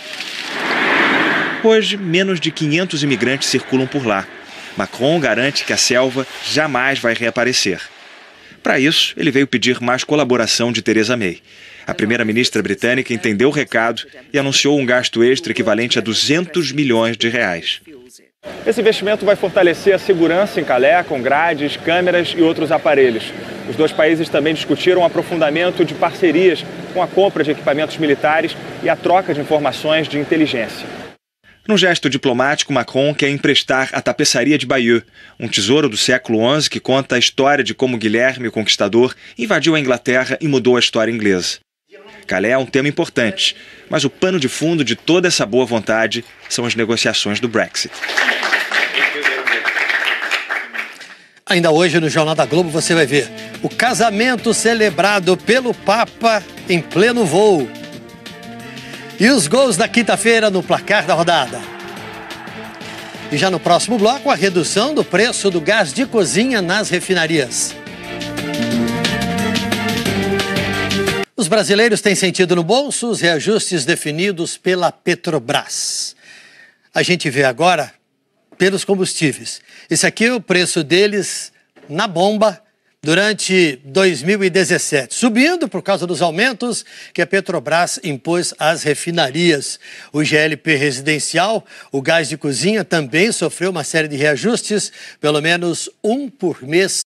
Hoje, menos de 500 imigrantes circulam por lá. Macron garante que a Selva jamais vai reaparecer. Para isso, ele veio pedir mais colaboração de Theresa May. A primeira-ministra britânica entendeu o recado e anunciou um gasto extra equivalente a 200 milhões de reais. Esse investimento vai fortalecer a segurança em Calais, com grades, câmeras e outros aparelhos. Os dois países também discutiram um aprofundamento de parcerias com a compra de equipamentos militares e a troca de informações de inteligência. Num gesto diplomático, Macron quer emprestar a tapeçaria de Bayeux, um tesouro do século XI que conta a história de como Guilherme, o Conquistador, invadiu a Inglaterra e mudou a história inglesa. Calais é um tema importante, mas o pano de fundo de toda essa boa vontade são as negociações do Brexit. Ainda hoje no Jornal da Globo você vai ver o casamento celebrado pelo Papa em pleno voo. E os gols da quinta-feira no placar da rodada. E já no próximo bloco, a redução do preço do gás de cozinha nas refinarias. Os brasileiros têm sentido no bolso os reajustes definidos pela Petrobras. A gente vê agora pelos combustíveis. Esse aqui é o preço deles na bomba durante 2017, subindo por causa dos aumentos que a Petrobras impôs às refinarias. O GLP residencial, o gás de cozinha, também sofreu uma série de reajustes, pelo menos um por mês.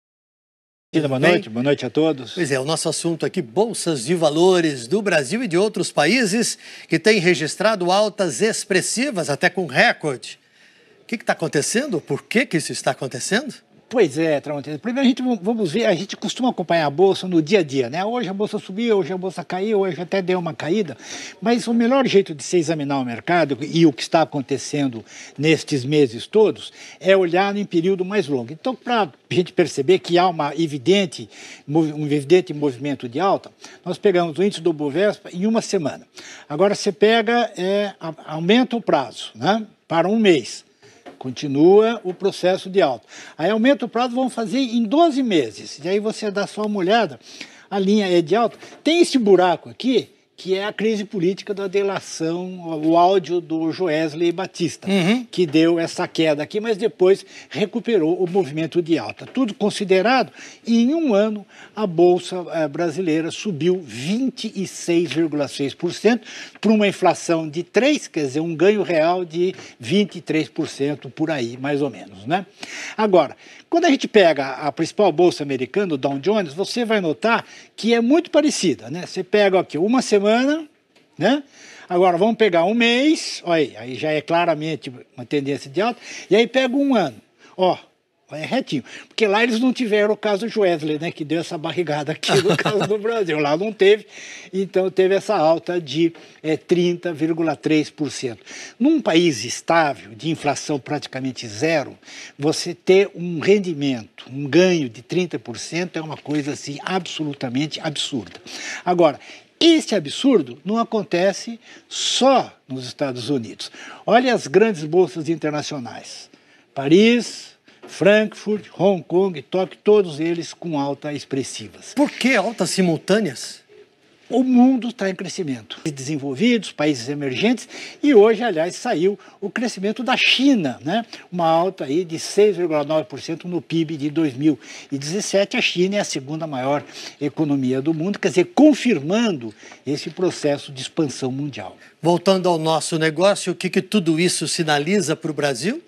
Boa noite a todos. Pois é, o nosso assunto aqui, bolsas de valores do Brasil e de outros países que têm registrado altas expressivas, até com recorde. O que está acontecendo? Por que isso está acontecendo? Pois é, Tramontina. Primeiro vamos ver, a gente costuma acompanhar a Bolsa no dia a dia, né? Hoje a Bolsa subiu, hoje a Bolsa caiu, hoje até deu uma caída, mas o melhor jeito de se examinar o mercado e o que está acontecendo nestes meses todos é olhar em período mais longo. Então, para a gente perceber que há um evidente movimento de alta, nós pegamos o índice do Bovespa em uma semana. Agora você pega, aumenta o prazo, né? Para um mês. Continua o processo de alta. Aí aumenta o prazo, vão fazer em 12 meses. E aí você dá só uma olhada, a linha é de alta. Tem esse buraco aqui, que é a crise política da delação, o áudio do Joesley Batista, que deu essa queda aqui, mas depois recuperou o movimento de alta. Tudo considerado, em um ano a Bolsa brasileira subiu 26,6% para uma inflação de 3%, quer dizer, um ganho real de 23% por aí, mais ou menos, né? Agora, quando a gente pega a principal bolsa americana, o Dow Jones, você vai notar que é muito parecida, né? Você pega aqui uma semana, né? Agora vamos pegar um mês, olha aí já é claramente uma tendência de alta, e aí pega um ano. Ó, É retinho. Porque lá eles não tiveram o caso Joesley, né, que deu essa barrigada aqui no caso do Brasil. Lá não teve, então teve essa alta de 30,3%. Num país estável, de inflação praticamente zero, você ter um rendimento, um ganho de 30% é uma coisa assim absolutamente absurda. Agora, este absurdo não acontece só nos Estados Unidos. Olha as grandes bolsas internacionais. Paris, Frankfurt, Hong Kong, Tóquio, todos eles com altas expressivas. Por que altas simultâneas? O mundo está em crescimento. Desenvolvidos, países emergentes, e hoje, aliás, saiu o crescimento da China, né? Uma alta aí de 6,9% no PIB de 2017. A China é a segunda maior economia do mundo, quer dizer, confirmando esse processo de expansão mundial. Voltando ao nosso negócio, o que tudo isso sinaliza para o Brasil?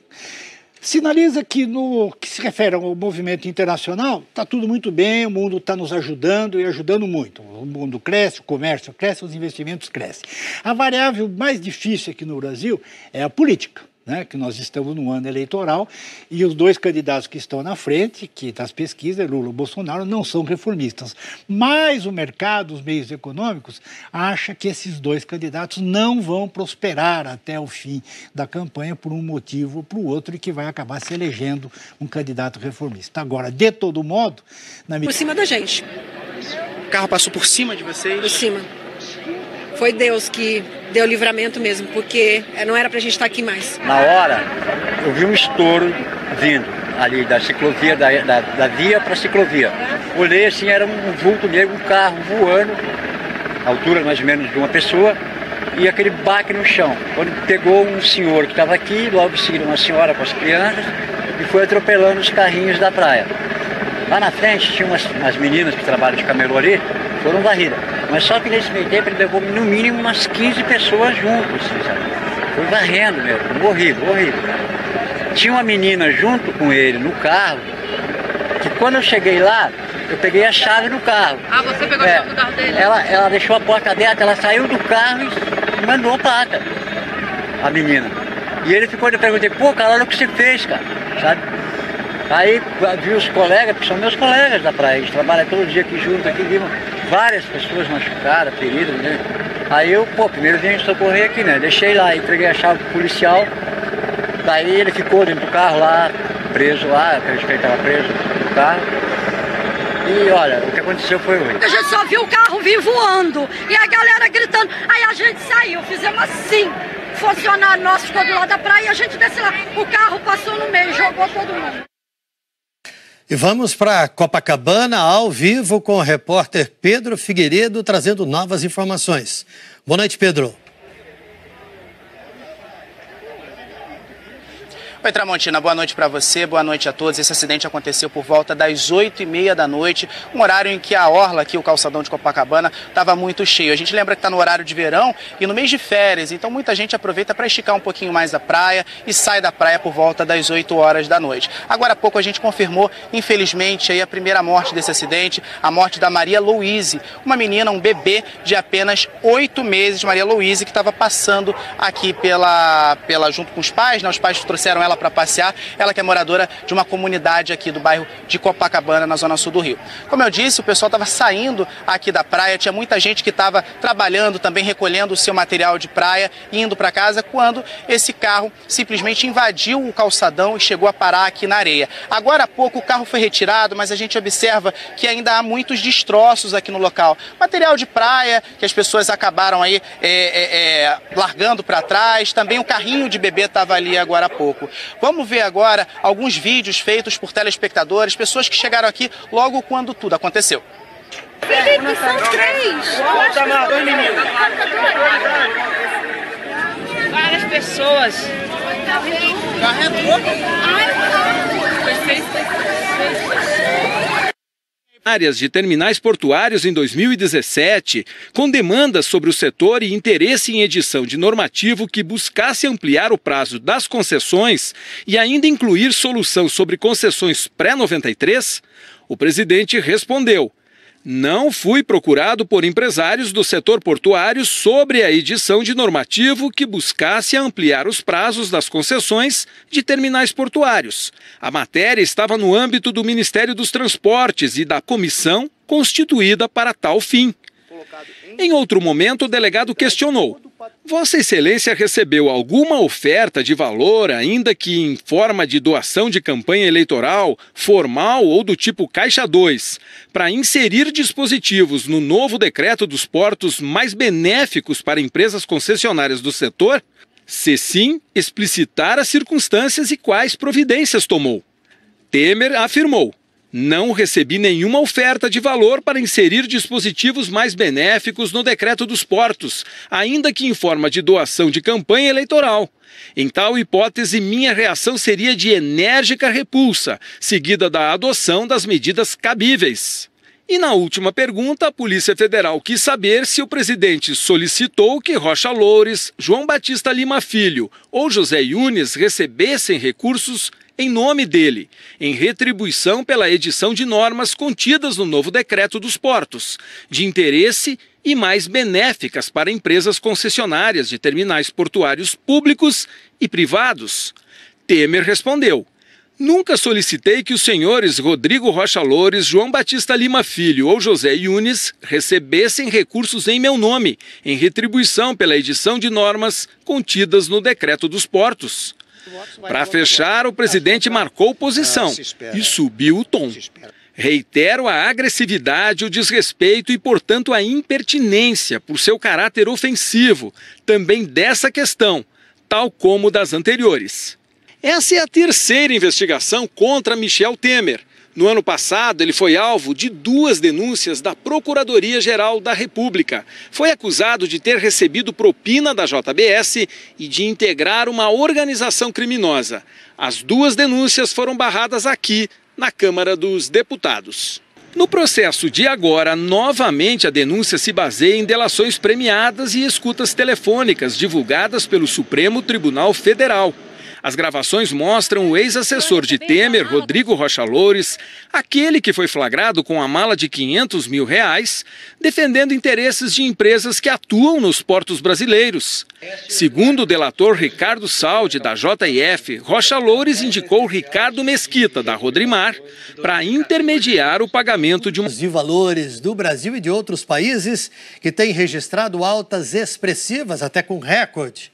Sinaliza que, no que se refere ao movimento internacional, está tudo muito bem, o mundo está nos ajudando e ajudando muito. O mundo cresce, o comércio cresce, os investimentos crescem. A variável mais difícil aqui no Brasil é a política, né? Que nós estamos no ano eleitoral e os dois candidatos que estão na frente, que das pesquisas, Lula e Bolsonaro, não são reformistas. Mas o mercado, os meios econômicos, acha que esses dois candidatos não vão prosperar até o fim da campanha por um motivo ou por outro e que vai acabar se elegendo um candidato reformista. Agora, de todo modo... Por cima da gente. O carro passou por cima de vocês? Por cima. Foi Deus que deu livramento mesmo, porque não era pra gente estar aqui mais. Na hora, eu vi um estouro vindo ali da ciclovia, da via para a ciclovia. Olhei assim, era um vulto negro, um carro voando, a altura mais ou menos de uma pessoa, e aquele baque no chão. Quando pegou um senhor que estava aqui, logo seguiu uma senhora com as crianças, e foi atropelando os carrinhos da praia. Lá na frente tinha umas meninas que trabalham de camelô ali, foram varridas. Mas só que nesse meio tempo ele levou no mínimo umas 15 pessoas juntos, assim, sabe? Foi varrendo mesmo, horrível, horrível. Tinha uma menina junto com ele no carro, que quando eu cheguei lá, eu peguei a chave no carro. Ah, você pegou a chave do carro dele? Ela deixou a porta aberta, ela saiu do carro e mandou a placa, a menina. E ele ficou, eu perguntei, pô, cara, olha o que você fez, cara, sabe? Aí vi os colegas, que são meus colegas da praia, eles trabalham todo dia aqui junto, aqui vimos várias pessoas machucadas, feridas, né? Aí eu, primeiro vim socorrer aqui, né? Deixei lá, entreguei a chave pro policial, daí ele ficou dentro do carro lá, preso lá, acredito que ele estava preso no carro. E olha, o que aconteceu foi ruim. A gente só viu o carro vir voando e a galera gritando, aí a gente saiu, fizemos assim. Funcionário nosso ficou do lado da praia e a gente desceu lá, o carro passou no meio, jogou todo mundo. E vamos para Copacabana, ao vivo, com o repórter Pedro Figueiredo, trazendo novas informações. Boa noite, Pedro. Oi, Tramontina, boa noite para você, boa noite a todos. Esse acidente aconteceu por volta das 8h30 da noite, um horário em que a orla aqui, o calçadão de Copacabana, estava muito cheio. A gente lembra que está no horário de verão e no mês de férias, então muita gente aproveita para esticar um pouquinho mais a praia e sai da praia por volta das 8 horas da noite. Agora há pouco a gente confirmou, infelizmente, aí a primeira morte desse acidente, a morte da Maria Louise, uma menina, um bebê de apenas 8 meses, Maria Louise, que estava passando aqui junto com os pais, né? Os pais trouxeram ela para passear, ela que é moradora de uma comunidade aqui do bairro de Copacabana, na zona sul do Rio. Como eu disse, o pessoal estava saindo aqui da praia, tinha muita gente que estava trabalhando, também recolhendo o seu material de praia, indo para casa, quando esse carro simplesmente invadiu o calçadão e chegou a parar aqui na areia. Agora há pouco o carro foi retirado, mas a gente observa que ainda há muitos destroços aqui no local. Material de praia que as pessoas acabaram aí largando para trás, também o carrinho de bebê estava ali agora há pouco. Vamos ver agora alguns vídeos feitos por telespectadores, pessoas que chegaram aqui logo quando tudo aconteceu. Felipe, são 3. Volta, dois meninos. Várias pessoas. Carro entrou. Foi 6 pessoas. Áreas de terminais portuários em 2017, com demandas sobre o setor e interesse em edição de normativo que buscasse ampliar o prazo das concessões e ainda incluir solução sobre concessões pré-93, o presidente respondeu: Não fui procurado por empresários do setor portuário sobre a edição de normativo que buscasse ampliar os prazos das concessões de terminais portuários. A matéria estava no âmbito do Ministério dos Transportes e da comissão constituída para tal fim. Em outro momento, o delegado questionou: Vossa Excelência recebeu alguma oferta de valor, ainda que em forma de doação de campanha eleitoral, formal ou do tipo Caixa 2, para inserir dispositivos no novo decreto dos portos mais benéficos para empresas concessionárias do setor? Se sim, explicitar as circunstâncias e quais providências tomou. Temer afirmou: Não recebi nenhuma oferta de valor para inserir dispositivos mais benéficos no decreto dos portos, ainda que em forma de doação de campanha eleitoral. Em tal hipótese, minha reação seria de enérgica repulsa, seguida da adoção das medidas cabíveis. E na última pergunta, a Polícia Federal quis saber se o presidente solicitou que Rocha Loures, João Batista Lima Filho ou José Yunes recebessem recursos em nome dele, em retribuição pela edição de normas contidas no novo decreto dos portos, de interesse e mais benéficas para empresas concessionárias de terminais portuários públicos e privados. Temer respondeu: Nunca solicitei que os senhores Rodrigo Rocha Loures, João Batista Lima Filho ou José Yunes recebessem recursos em meu nome, em retribuição pela edição de normas contidas no decreto dos portos. Para fechar, o presidente marcou posição e subiu o tom. Reitero a agressividade, o desrespeito e, portanto, a impertinência por seu caráter ofensivo, também dessa questão, tal como das anteriores. Essa é a terceira investigação contra Michel Temer. No ano passado, ele foi alvo de 2 denúncias da Procuradoria-Geral da República. Foi acusado de ter recebido propina da JBS e de integrar uma organização criminosa. As 2 denúncias foram barradas aqui, na Câmara dos Deputados. No processo de agora, novamente a denúncia se baseia em delações premiadas e escutas telefônicas divulgadas pelo Supremo Tribunal Federal. As gravações mostram o ex-assessor de Temer, Rodrigo Rocha Loures, aquele que foi flagrado com a mala de R$500 mil, defendendo interesses de empresas que atuam nos portos brasileiros. Segundo o delator Ricardo Saldi, da JF, Rocha Loures indicou Ricardo Mesquita, da Rodrimar, para intermediar o pagamento de de valores do Brasil e de outros países que têm registrado altas expressivas, até com recorde.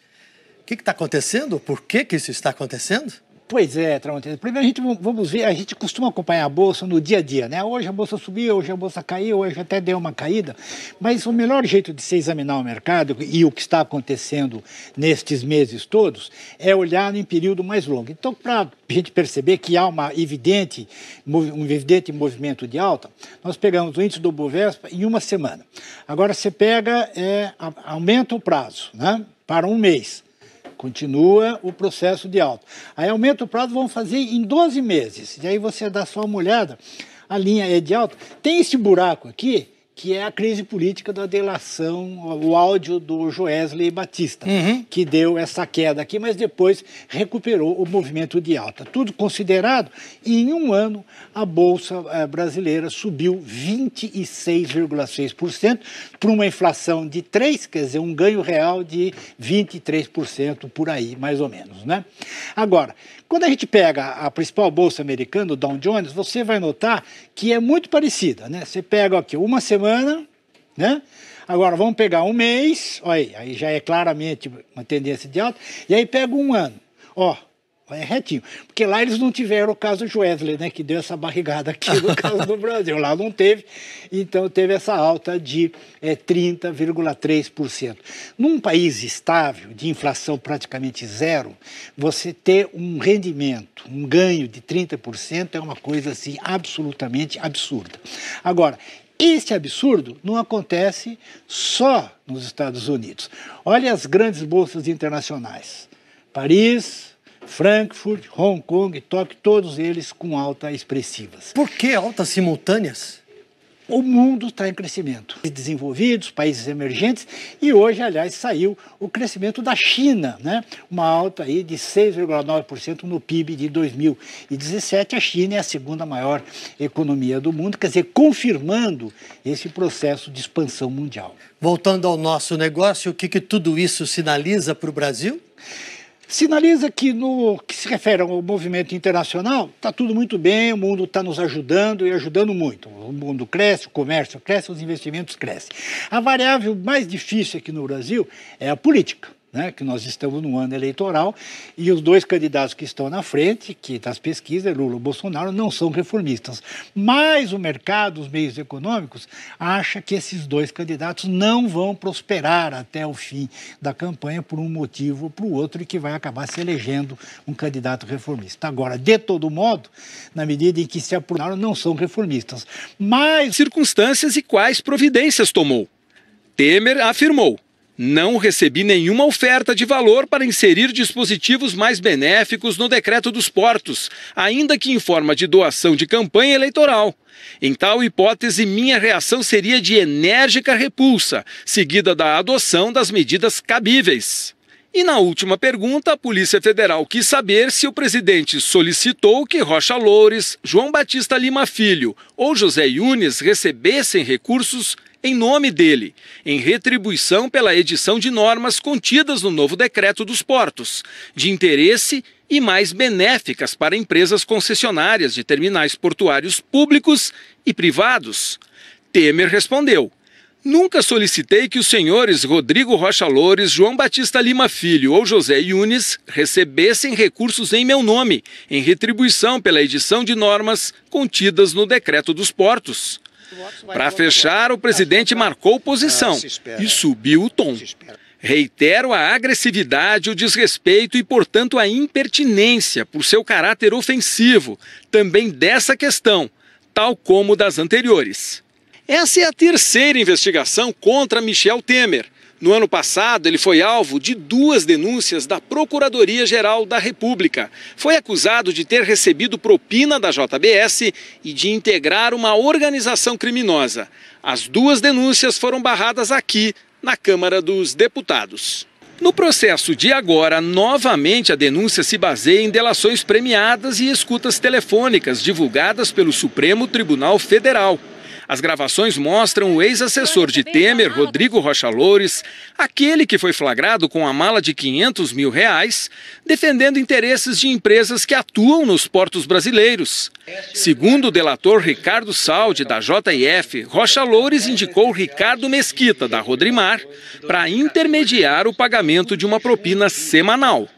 O que está acontecendo? Por que isso está acontecendo? Pois é, Tramontina. Primeiro vamos ver, a gente costuma acompanhar a Bolsa no dia a dia, né? Hoje a Bolsa subiu, hoje a Bolsa caiu, hoje até deu uma caída, mas o melhor jeito de se examinar o mercado e o que está acontecendo nestes meses todos é olhar em período mais longo. Então, para a gente perceber que há um evidente movimento de alta, nós pegamos o índice do Bovespa em uma semana. Agora você pega, aumenta o prazo, né? Para um mês. Continua o processo de alta. Aí aumenta o prazo, vão fazer em 12 meses. E aí você dá só uma olhada, a linha é de alta. Tem esse buraco aqui, que é a crise política da delação, o áudio do Joesley Batista, que deu essa queda aqui, mas depois recuperou o movimento de alta. Tudo considerado, em um ano, a Bolsa brasileira subiu 26,6% para uma inflação de 3%, quer dizer, um ganho real de 23% por aí, mais ou menos, né? Agora, quando a gente pega a principal bolsa americana, o Dow Jones, você vai notar que é muito parecida, né? Você pega aqui uma semana, né? Agora vamos pegar um mês, olha aí já é claramente uma tendência de alta, e aí pega um ano, ó, é retinho, porque lá eles não tiveram o caso Joesley, né, que deu essa barrigada aqui no caso do Brasil, lá não teve, então teve essa alta de 30,3%. Num país estável, de inflação praticamente zero, você ter um rendimento, um ganho de 30% é uma coisa assim absolutamente absurda. Agora, esse absurdo não acontece só nos Estados Unidos. Olha as grandes bolsas internacionais, Paris, Frankfurt, Hong Kong, Tóquio, todos eles com alta expressivas. Por que altas simultâneas? O mundo está em crescimento. Desenvolvidos, países emergentes, e hoje, aliás, saiu o crescimento da China, né? Uma alta aí de 6,9% no PIB de 2017. A China é a segunda maior economia do mundo, quer dizer, confirmando esse processo de expansão mundial. Voltando ao nosso negócio, o que tudo isso sinaliza para o Brasil? Sinaliza que, no que se refere ao movimento internacional, está tudo muito bem, o mundo está nos ajudando e ajudando muito. O mundo cresce, o comércio cresce, os investimentos crescem. A variável mais difícil aqui no Brasil é a política, né? Que nós estamos no ano eleitoral e os dois candidatos que estão na frente, que das pesquisas, Lula e Bolsonaro, não são reformistas. Mas o mercado, os meios econômicos, acha que esses dois candidatos não vão prosperar até o fim da campanha por um motivo ou por outro e que vai acabar se elegendo um candidato reformista. Agora, de todo modo, na medida em que se apuraram, não são reformistas. Mas circunstâncias e quais providências tomou? Temer afirmou: não recebi nenhuma oferta de valor para inserir dispositivos mais benéficos no decreto dos portos, ainda que em forma de doação de campanha eleitoral. Em tal hipótese, minha reação seria de enérgica repulsa, seguida da adoção das medidas cabíveis. E na última pergunta, a Polícia Federal quis saber se o presidente solicitou que Rocha Loures, João Batista Lima Filho ou José Yunes recebessem recursos em nome dele, em retribuição pela edição de normas contidas no novo decreto dos portos, de interesse e mais benéficas para empresas concessionárias de terminais portuários públicos e privados. Temer respondeu: nunca solicitei que os senhores Rodrigo Rocha Loures, João Batista Lima Filho ou José Yunes recebessem recursos em meu nome, em retribuição pela edição de normas contidas no decreto dos portos. Para fechar, o presidente marcou posição e subiu o tom. Reitero a agressividade, o desrespeito e, portanto, a impertinência por seu caráter ofensivo, também dessa questão, tal como das anteriores. Essa é a terceira investigação contra Michel Temer. No ano passado, ele foi alvo de 2 denúncias da Procuradoria-Geral da República. Foi acusado de ter recebido propina da JBS e de integrar uma organização criminosa. As 2 denúncias foram barradas aqui, na Câmara dos Deputados. No processo de agora, novamente a denúncia se baseia em delações premiadas e escutas telefônicas divulgadas pelo Supremo Tribunal Federal. As gravações mostram o ex-assessor de Temer, Rodrigo Rocha Loures, aquele que foi flagrado com a mala de R$500 mil, defendendo interesses de empresas que atuam nos portos brasileiros. Segundo o delator Ricardo Saldi, da JF, Rocha Loures indicou Ricardo Mesquita, da Rodrimar, para intermediar o pagamento de uma propina semanal.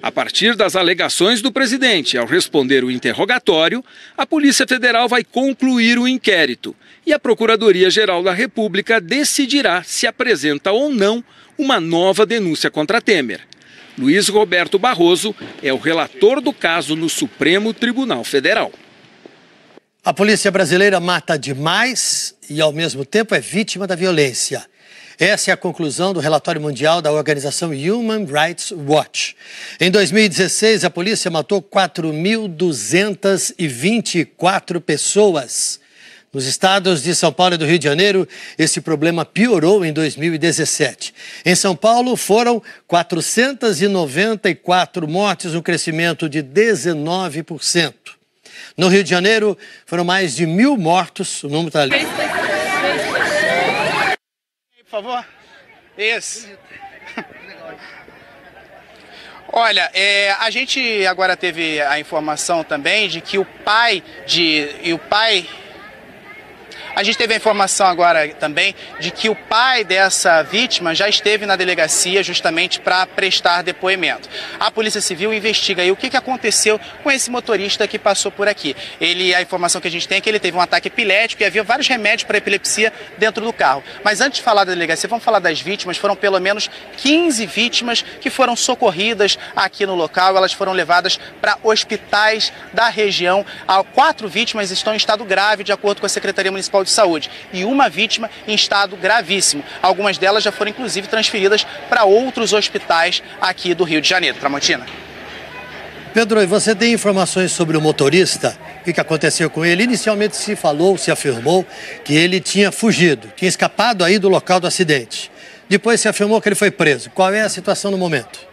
A partir das alegações do presidente ao responder o interrogatório, a Polícia Federal vai concluir o inquérito e a Procuradoria-Geral da República decidirá se apresenta ou não uma nova denúncia contra Temer. Luiz Roberto Barroso é o relator do caso no Supremo Tribunal Federal. A polícia brasileira mata demais e, ao mesmo tempo, é vítima da violência. Essa é a conclusão do relatório mundial da organização Human Rights Watch. Em 2016, a polícia matou 4.224 pessoas. Nos estados de São Paulo e do Rio de Janeiro, esse problema piorou em 2017. Em São Paulo, foram 494 mortes, um crescimento de 19%. No Rio de Janeiro, foram mais de 1.000 mortos, o número está ali. Por favor. Esse. Olha, a gente agora teve a informação também de que a gente teve a informação agora também de que o pai dessa vítima já esteve na delegacia justamente para prestar depoimento. A Polícia Civil investiga aí o que aconteceu com esse motorista que passou por aqui. A informação que a gente tem é que ele teve um ataque epilético e havia vários remédios para epilepsia dentro do carro. Mas antes de falar da delegacia, vamos falar das vítimas. Foram pelo menos 15 vítimas que foram socorridas aqui no local. Elas foram levadas para hospitais da região. 4 vítimas estão em estado grave, de acordo com a Secretaria Municipal de Saúde, e uma vítima em estado gravíssimo. Algumas delas já foram inclusive transferidas para outros hospitais aqui do Rio de Janeiro. Tramontina. Pedro, e você tem informações sobre o motorista o que aconteceu com ele. Inicialmente se afirmou que ele tinha fugido, tinha escapado aí do local do acidente. Depois se afirmou que ele foi preso. Qual é a situação no momento?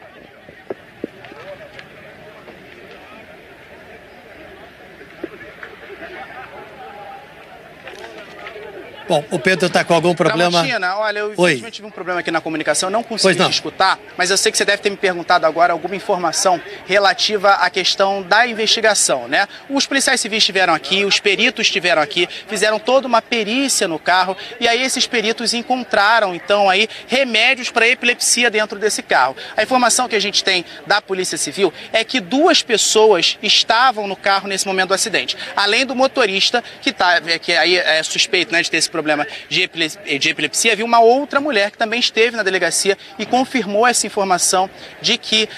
Bom, o Pedro está com algum problema? Tramontina, olha, eu infelizmente tive um problema aqui na comunicação, não consegui te escutar, mas eu sei que você deve ter me perguntado agora alguma informação relativa à questão da investigação, né? Os policiais civis estiveram aqui, os peritos estiveram aqui, fizeram toda uma perícia no carro e aí esses peritos encontraram, então, aí remédios para epilepsia dentro desse carro. A informação que a gente tem da Polícia Civil é que 2 pessoas estavam no carro nesse momento do acidente, além do motorista, que aí é suspeito, né, de ter esse problema de epilepsia. Havia uma outra mulher que também esteve na delegacia e confirmou essa informação de que,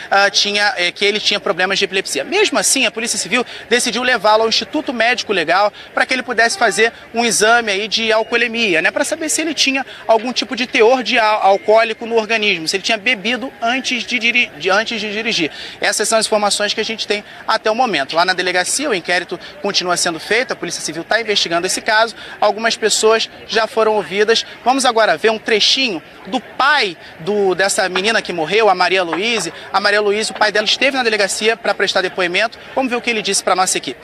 que ele tinha problemas de epilepsia. Mesmo assim, a Polícia Civil decidiu levá-lo ao Instituto Médico Legal para que ele pudesse fazer um exame aí de alcoolemia, né, para saber se ele tinha algum tipo de teor de alcoólico no organismo, se ele tinha bebido antes de dirigir. Essas são as informações que a gente tem até o momento. Lá na delegacia, o inquérito continua sendo feito, a Polícia Civil está investigando esse caso, algumas pessoas já foram ouvidas. Vamos agora ver um trechinho do pai dessa menina que morreu, a Maria Luíse. A Maria Luíse, o pai dela esteve na delegacia para prestar depoimento. Vamos ver o que ele disse para a nossa equipe.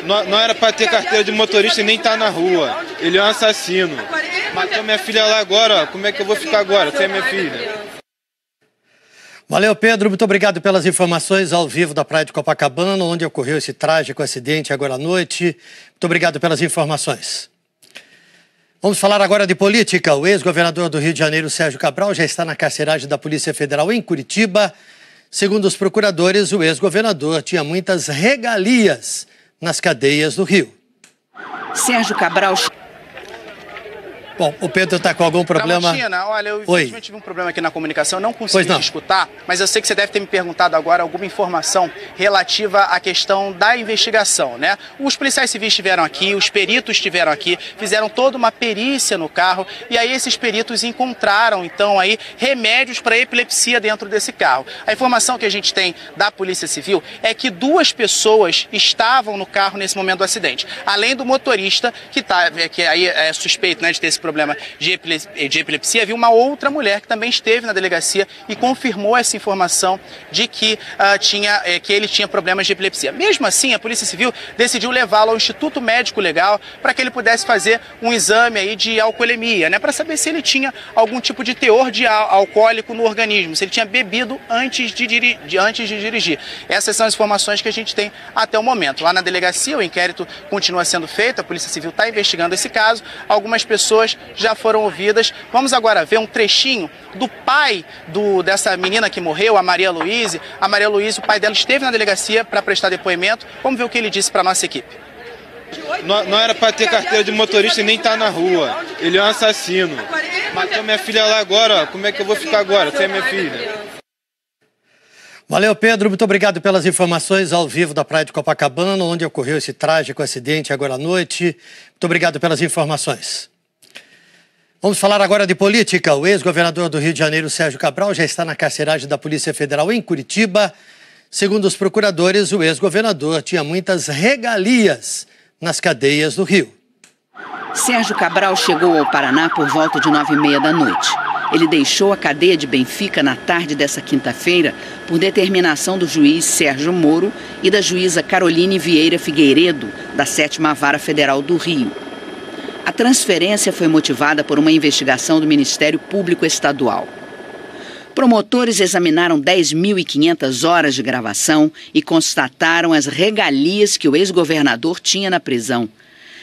Não era para ter carteira de motorista e nem estar na rua. Ele é um assassino. Matou minha filha lá agora, como é que eu vou ficar agora sem minha filha? Valeu, Pedro. Muito obrigado pelas informações ao vivo da Praia de Copacabana, onde ocorreu esse trágico acidente agora à noite. Muito obrigado pelas informações. Vamos falar agora de política. O ex-governador do Rio de Janeiro, Sérgio Cabral, já está na carceragem da Polícia Federal em Curitiba. Segundo os procuradores, o ex-governador tinha muitas regalias nas cadeias do Rio. Sérgio Cabral... Bom, o Pedro está com algum problema? Tramontina, olha, eu infelizmente tive um problema aqui na comunicação, não consegui te escutar, mas eu sei que você deve ter me perguntado agora alguma informação relativa à questão da investigação, né? Os policiais civis estiveram aqui, os peritos estiveram aqui, fizeram toda uma perícia no carro e aí esses peritos encontraram, então, aí remédios para epilepsia dentro desse carro. A informação que a gente tem da Polícia Civil é que 2 pessoas estavam no carro nesse momento do acidente, além do motorista, que aí é suspeito, né, de ter esse problema de epilepsia. Havia uma outra mulher que também esteve na delegacia e confirmou essa informação de que, que ele tinha problemas de epilepsia. Mesmo assim, a Polícia Civil decidiu levá-lo ao Instituto Médico Legal para que ele pudesse fazer um exame aí de alcoolemia, né, para saber se ele tinha algum tipo de teor de alcoólico no organismo, se ele tinha bebido antes de dirigir. Essas são as informações que a gente tem até o momento. Lá na delegacia, o inquérito continua sendo feito, a Polícia Civil está investigando esse caso, algumas pessoas já foram ouvidas. Vamos agora ver um trechinho do pai dessa menina que morreu, a Maria Luíse. A Maria Luíse, o pai dela esteve na delegacia para prestar depoimento. Vamos ver o que ele disse para a nossa equipe. Não era para ter carteira de motorista e nem estar na rua. Ele é um assassino. Matou minha filha lá agora, como é que eu vou ficar agora sem minha filha? Valeu, Pedro. Muito obrigado pelas informações ao vivo da Praia de Copacabana, onde ocorreu esse trágico acidente agora à noite. Muito obrigado pelas informações. Vamos falar agora de política. O ex-governador do Rio de Janeiro, Sérgio Cabral, já está na carceragem da Polícia Federal em Curitiba. Segundo os procuradores, o ex-governador tinha muitas regalias nas cadeias do Rio. Sérgio Cabral chegou ao Paraná por volta de 9h30 da noite. Ele deixou a cadeia de Benfica na tarde dessa quinta-feira por determinação do juiz Sérgio Moro e da juíza Caroline Vieira Figueiredo, da 7ª Vara Federal do Rio. A transferência foi motivada por uma investigação do Ministério Público Estadual. Promotores examinaram 10.500 horas de gravação e constataram as regalias que o ex-governador tinha na prisão.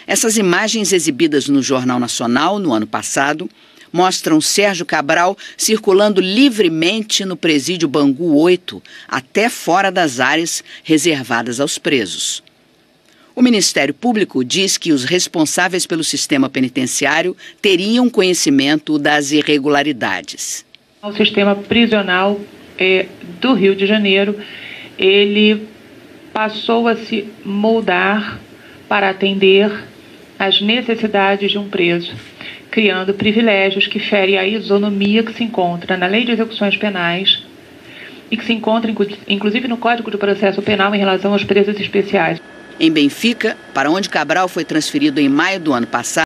Essas imagens exibidas no Jornal Nacional no ano passado mostram Sérgio Cabral circulando livremente no presídio Bangu 8, até fora das áreas reservadas aos presos. O Ministério Público diz que os responsáveis pelo sistema penitenciário teriam conhecimento das irregularidades. O sistema prisional do Rio de Janeiro, ele passou a se moldar para atender às necessidades de um preso, criando privilégios que ferem a isonomia que se encontra na Lei de Execuções Penais e que se encontra, inclusive, no Código de Processo Penal em relação aos presos especiais. Em Benfica, para onde Cabral foi transferido em maio do ano passado,